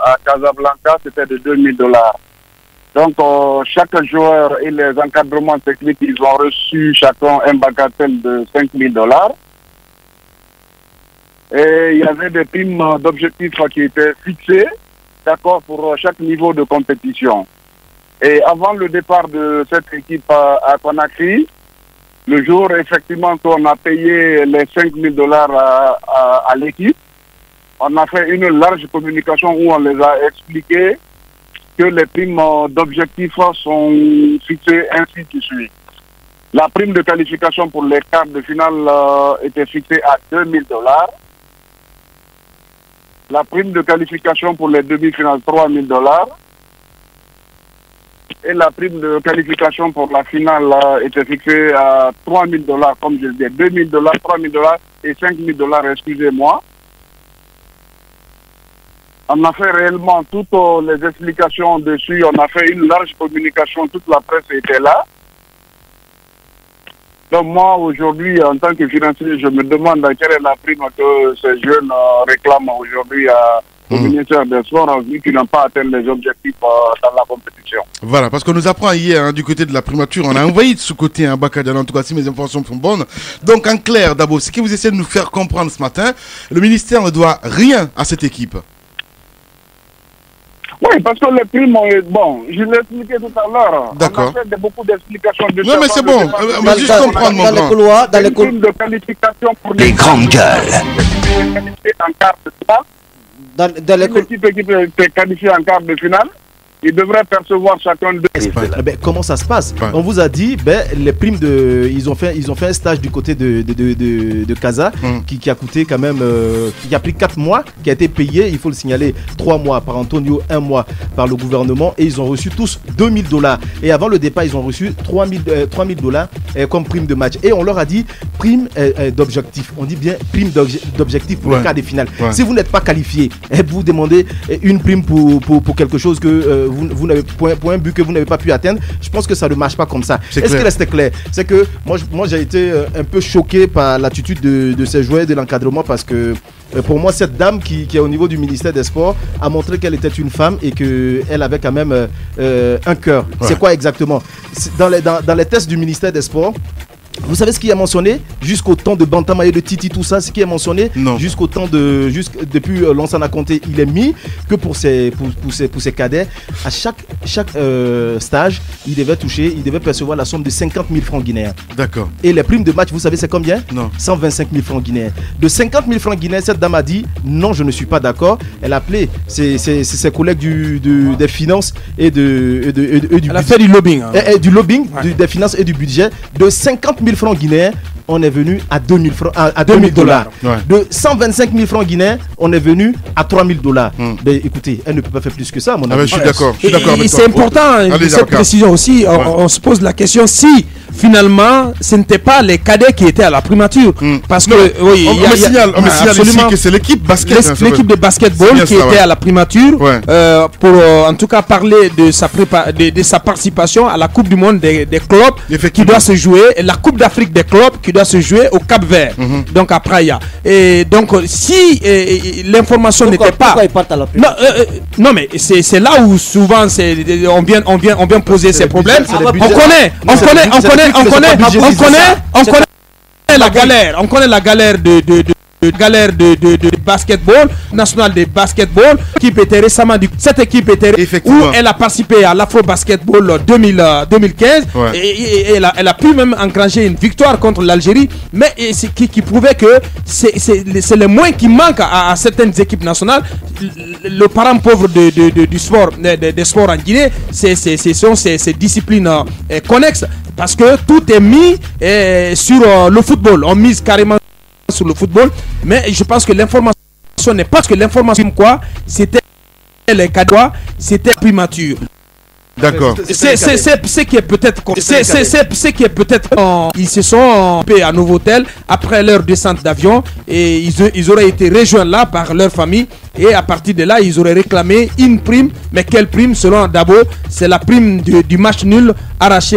à Casablanca, c'était de 2 000 $. Donc, chaque joueur et les encadrements techniques, ils ont reçu chacun un bagatelle de 5 000 $. Et il y avait des primes d'objectifs qui étaient fixées, d'accord, pour chaque niveau de compétition. Et avant le départ de cette équipe à Conakry, le jour effectivement qu'on a payé les 5 000 $ à l'équipe, on a fait une large communication où on les a expliqué que les primes d'objectifs sont fixées ainsi de suite. La prime de qualification pour les quarts de finale était fixée à 2 000 $. La prime de qualification pour les demi-finales, 3 000 $. Et la prime de qualification pour la finale était fixée à 3 000 $, comme je disais, 2 000 $, 3 000 $ et 5 000 $, excusez-moi. On a fait réellement toutes les explications dessus. On a fait une large communication. Toute la presse était là. Donc moi, aujourd'hui, en tant que financier, je me demande quelle est la prime que ces jeunes réclament aujourd'hui au ministère des Sports, vu qu'ils n'ont pas atteint les objectifs dans la compétition. Voilà, parce qu'on nous apprend hier du côté de la primature, on a envoyé de ce côté un Bakadian, en tout cas si mes informations sont bonnes. Donc en clair, d'abord, ce que vous essayez de nous faire comprendre ce matin, le ministère ne doit rien à cette équipe. Oui, parce que les primes, bon, je l'ai expliqué tout à l'heure. D'accord. On a fait beaucoup d'explications. Non, mais c'est bon. On va juste comprendre, mon grand. Dans les primes de qualification pour les grandes gueules. En quart de finale. Dans l'équipe est qualifiée en quart de finale. Ils devraient percevoir chacun de... Comment ça se passe? On vous a dit, les primes ils ont fait un stage du côté de Casa qui a coûté quand même, qui a pris 4 mois, qui a été payé, il faut le signaler, 3 mois par Antonio, 1 mois par le gouvernement, et ils ont reçu tous $2000. Et avant le départ, ils ont reçu $3000 comme prime de match. Et on leur a dit prime d'objectif. On dit bien prime d'objectif pour le quart de finale. Si vous n'êtes pas qualifié, vous demandez une prime pour quelque chose que vous n'avez pour un but que vous n'avez pas pu atteindre. Je pense que ça ne marche pas comme ça. Est-ce qu'il reste clair? C'est que moi j'ai été un peu choqué par l'attitude de ces joueurs de l'encadrement, parce que pour moi, cette dame qui est au niveau du ministère des Sports a montré qu'elle était une femme et qu'elle avait quand même un cœur. C'est quoi exactement? Dans les tests du ministère des Sports, vous savez ce qui est mentionné jusqu'au temps de Bantama et de Titi, tout ça, ce qui est mentionné jusqu'au temps depuis Lansana Conté, il est mis que pour ses cadets, à chaque stage, il devait percevoir la somme de 50 000 francs guinéens. D'accord. Et les primes de match, vous savez c'est combien? Non. 125 000 francs guinéens. De 50 000 francs guinéens, cette dame a dit non, je ne suis pas d'accord. Elle a appelé ses collègues des finances et du Elle a fait du lobbying. Du lobbying, des finances et du budget. De 50 000 francs guinéens, on est venu à $2000. De 125 000 francs guinéens, on est venu à $3000. Écoutez, elle ne peut pas faire plus que ça, mon ami. Je suis d'accord. Et c'est important, cette précision aussi. On se pose la question si finalement ce n'était pas les cadets qui étaient à la primature. Parce que on me signale ici que c'est l'équipe basket. L'équipe de basketball qui était à la primature pour en tout cas parler de sa participation à la Coupe du Monde des clubs qui doit se jouer, et la Coupe d'Afrique des clubs qui doit se jouer au Cap-Vert, donc à Praia. Et donc si l'information n'était pas... Pourquoi ils partent à la primature? Non mais c'est là où souvent on vient poser ces problèmes. On connaît la galère de basketball, national de basketball, cette équipe était où elle a participé à l'Afro Basketball 2015 et elle a pu même engranger une victoire contre l'Algérie, mais qui prouvait que c'est le moins qui manque à certaines équipes nationales. Le parent pauvre du sport, des sports en Guinée, ce sont ces disciplines connexes, parce que tout est mis sur le football. On mise carrément sur le football, mais je pense que l'information n'est pas que l'information c'était les cadeaux, c'était primature. D'accord. C'est ce qui est peut-être ils se sont payés à Novotel après leur descente d'avion, et ils auraient été rejoints là par leur famille, et à partir de là ils auraient réclamé une prime. Mais quelle prime? Selon Dabo, c'est la prime du match nul arraché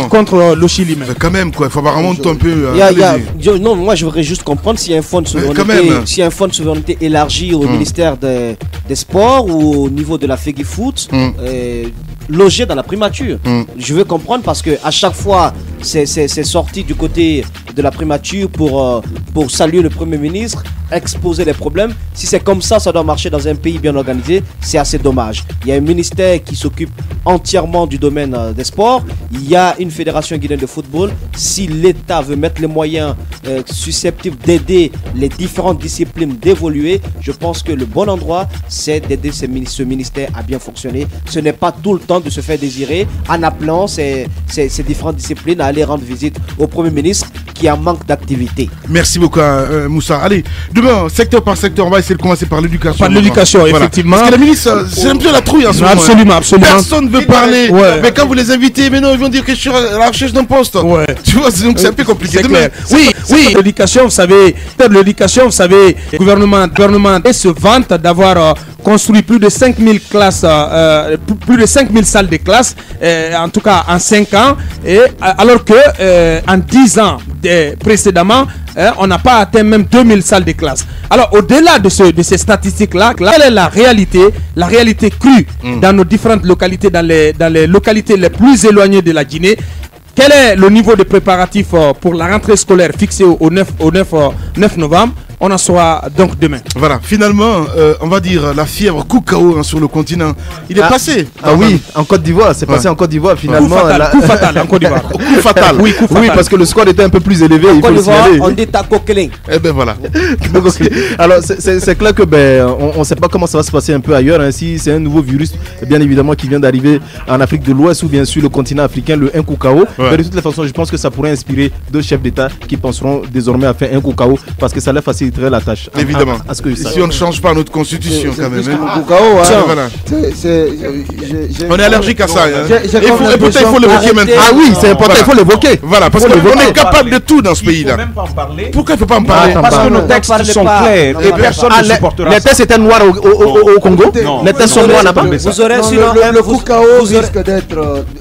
contre le Chili. Mais quand même quoi, il faut vraiment un peu non, moi je voudrais juste comprendre s'il y a un fonds de souveraineté, élargi au ministère des Sports ou au niveau de la FEGI Foot, logé dans la primature. Je veux comprendre, parce que à chaque fois c'est sorti du côté de la primature pour saluer le Premier ministre, exposer les problèmes. Si c'est comme ça, ça doit marcher dans un pays bien organisé. C'est assez dommage. Il y a un ministère qui s'occupe entièrement du domaine des sports. Il y a une fédération guinéenne de football. Si l'État veut mettre les moyens susceptibles d'aider les différentes disciplines d'évoluer, je pense que le bon endroit, c'est d'aider ce ministère à bien fonctionner. Ce n'est pas tout le temps de se faire désirer en appelant ces différentes disciplines à aller rendre visite au Premier ministre, qui est en manque d'activité. Merci beaucoup Moussa. Allez, demain, secteur par secteur, on va essayer de commencer par l'éducation. Par l'éducation, voilà. effectivement. Parce que la ministre, c'est un peu la trouille en ce moment. Absolument, absolument. Personne ne veut parler. Ouais. Mais quand vous les invitez, mais non, ils vont dire que je suis à la recherche d'un poste. Ouais. Tu vois, donc c'est un peu compliqué. Demain, oui, l'éducation, vous savez, le gouvernement se vante d'avoir construit plus de 5000 classes, plus de 5000 salles de classe, en tout cas en 5 ans, et alors que en 10 ans précédemment, on n'a pas atteint même 2000 salles de classe. Alors au-delà de ces statistiques-là, quelle est la réalité crue dans nos différentes localités, dans les localités les plus éloignées de la Guinée? Quel est le niveau de préparatif pour la rentrée scolaire fixée au 9 novembre? On en saura donc demain. Voilà, finalement, on va dire la fièvre Koukao sur le continent, il est passé. Ah oui, en Côte d'Ivoire, c'est passé en Côte d'Ivoire finalement. Coup fatal en Côte d'Ivoire. Coup fatal. Oui, parce que le score était un peu plus élevé. En Côte d'Ivoire, on dit Takokelé. Eh ben voilà. Alors c'est clair que on ne sait pas comment ça va se passer un peu ailleurs. Hein. Si c'est un nouveau virus, bien évidemment, qui vient d'arriver en Afrique de l'Ouest ou bien sûr le continent africain, le Nkukao. Mais de toutes les façons, je pense que ça pourrait inspirer deux chefs d'État qui penseront désormais à faire un Nkukao parce que ça leur faciliterait la tâche. Évidemment. Si on ne change pas notre constitution quand même. On est allergique à ça. Et peut-être il faut l'évoquer maintenant. Ah oui, c'est important, il faut l'évoquer. Voilà, parce qu'on est capable de tout dans ce pays-là. Pourquoi il ne faut pas en parler? Parce que nos textes sont clairs et personne ne supportera ça. Les textes étaient noirs au Congo. Les textes sont noirs là-bas. Vous aurez le Koukao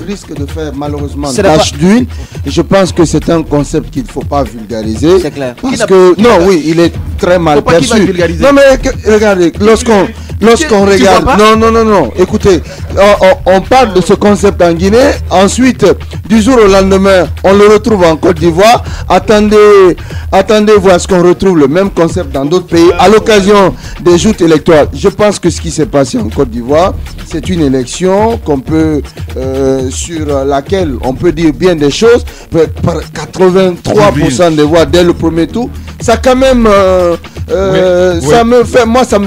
risque de faire malheureusement tâche d'huile. Et je pense que c'est un concept qu'il ne faut pas vulgariser. C'est clair. Parce que, non, oui, il est très mal perçu. Non, mais regardez, lorsqu'on regarde. Non. Écoutez, on parle de ce concept en Guinée. Ensuite, du jour au lendemain, on le retrouve en Côte d'Ivoire. Attendez voir ce qu'on retrouve le même concept dans d'autres pays à l'occasion des joutes électorales. Je pense que ce qui s'est passé en Côte d'Ivoire, c'est une élection qu'on peut, sur laquelle on peut dire bien des choses. Par 83% des voix dès le premier tour, ça quand même, ça me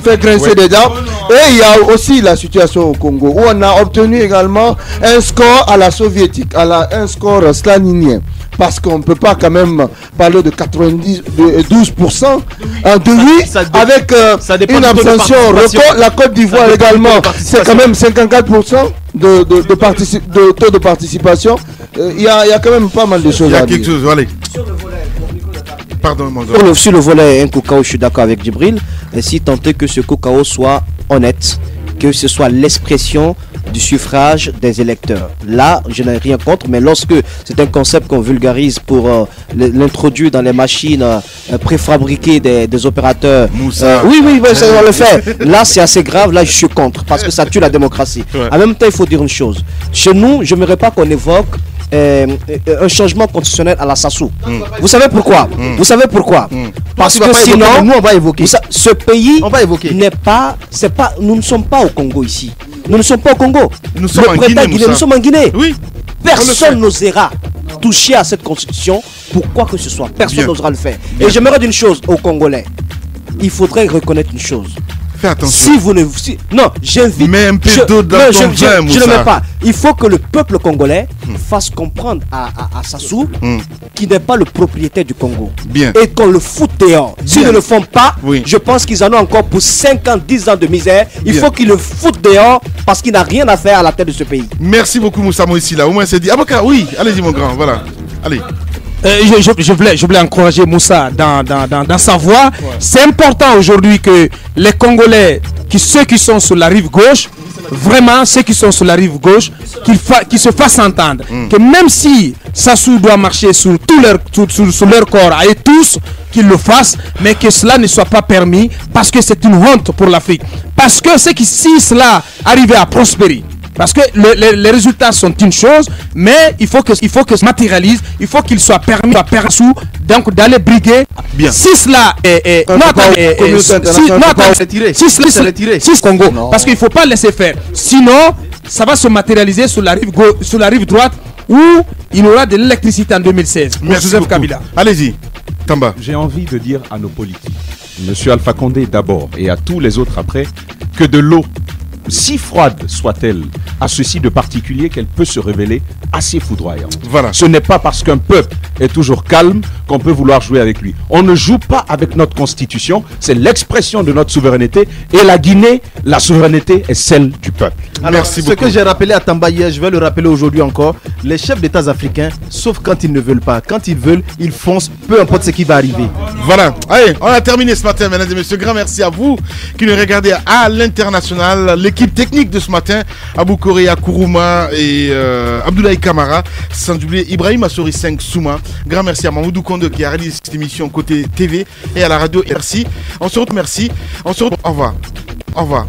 fait grincer des dents. Et il y a aussi la situation au Congo où on a obtenu également un score à la soviétique, un score stalinien. Parce qu'on ne peut pas quand même parler de 12% de oui avec une abstention record. La Côte d'Ivoire également, c'est quand même 54% de taux de participation. Il y a quand même pas mal de choses à dire. Il y a quelque chose, allez. Pardon, sur le volet Nkukao, je suis d'accord avec Djibril. Et si tant est que ce Nkukao soit honnête, que ce soit l'expression du suffrage des électeurs. Là, je n'ai rien contre, mais lorsque c'est un concept qu'on vulgarise pour l'introduire dans les machines préfabriquées des opérateurs, oui, ça on le fait. Là, c'est assez grave. Là, je suis contre parce que ça tue la démocratie. En même temps, il faut dire une chose. Chez nous, je n'aimerais pas qu'on évoque un changement constitutionnel à la Sassou. Vous savez pourquoi? Vous savez pourquoi? Parce que sinon, nous on va évoquer. Ce pays n'est pas, nous ne sommes pas au Congo ici. Nous ne sommes pas au Congo. Nous sommes en Guinée. Nous sommes en Guinée. Oui. Personne n'osera toucher à cette constitution pour quoi que ce soit. Personne n'osera le faire. Et j'aimerais dire une chose aux Congolais. Il faudrait reconnaître une chose. Fais attention. Si vous ne... non, j'invite... Mais un peu d'eau dans ton vin, je ne mets pas. Il faut que le peuple congolais fasse comprendre à Sassou qu'il n'est pas le propriétaire du Congo. Bien. Et qu'on le foute dehors. S'ils ne le font pas, je pense qu'ils en ont encore pour 5 ans, 10 ans de misère. Il faut qu'ils le foutent dehors parce qu'il n'a rien à faire à la tête de ce pays. Merci beaucoup Moussa Moïsila. Au moins c'est dit. Avocat, oui, allez-y mon grand, voilà. Allez. Je voulais encourager Moussa dans sa voix. C'est important aujourd'hui que les Congolais, ceux qui sont sur la rive gauche, vraiment ceux qui sont sur la rive gauche, qu'ils se fassent entendre. Que même si Sassou doit marcher sur leur corps, et tous qu'ils le fassent, mais que cela ne soit pas permis parce que c'est une honte pour l'Afrique. Parce que si cela arrivait à prospérer, parce que les résultats sont une chose, mais il faut que se matérialise, il faut qu'il soit permis à Persou donc d'aller briguer. Bien. Si cela est Congo, parce qu'il ne faut pas laisser faire. Sinon, ça va se matérialiser sur la rive droite où il y aura de l'électricité en 2016. Merci Joseph Kabila. Allez-y, Tamba. J'ai envie de dire à nos politiques, Monsieur Alpha Condé d'abord et à tous les autres après, que de l'eau, si froide soit-elle, a ceci de particulier qu'elle peut se révéler assez foudroyante. Voilà. Ce n'est pas parce qu'un peuple est toujours calme qu'on peut vouloir jouer avec lui. On ne joue pas avec notre constitution, c'est l'expression de notre souveraineté. Et la Guinée, la souveraineté est celle du peuple. Alors, merci beaucoup. Ce que j'ai rappelé à Tamba hier, je vais le rappeler aujourd'hui encore. Les chefs d'État africains, sauf quand ils ne veulent pas. Quand ils veulent, ils foncent, peu importe ce qui va arriver. Voilà. Allez, on a terminé ce matin, mesdames et messieurs. Grand merci à vous qui nous regardez à l'international. L'équipe technique de ce matin, Abou Korea Kourouma et Abdoulaye Kamara. Sans oublier Ibrahim Assouri 5 Souma. Grand merci à Mamoudou Konde qui a réalisé cette émission côté TV et à la radio. Merci. On se retrouve. Merci. On se retrouve. Au revoir. Au revoir.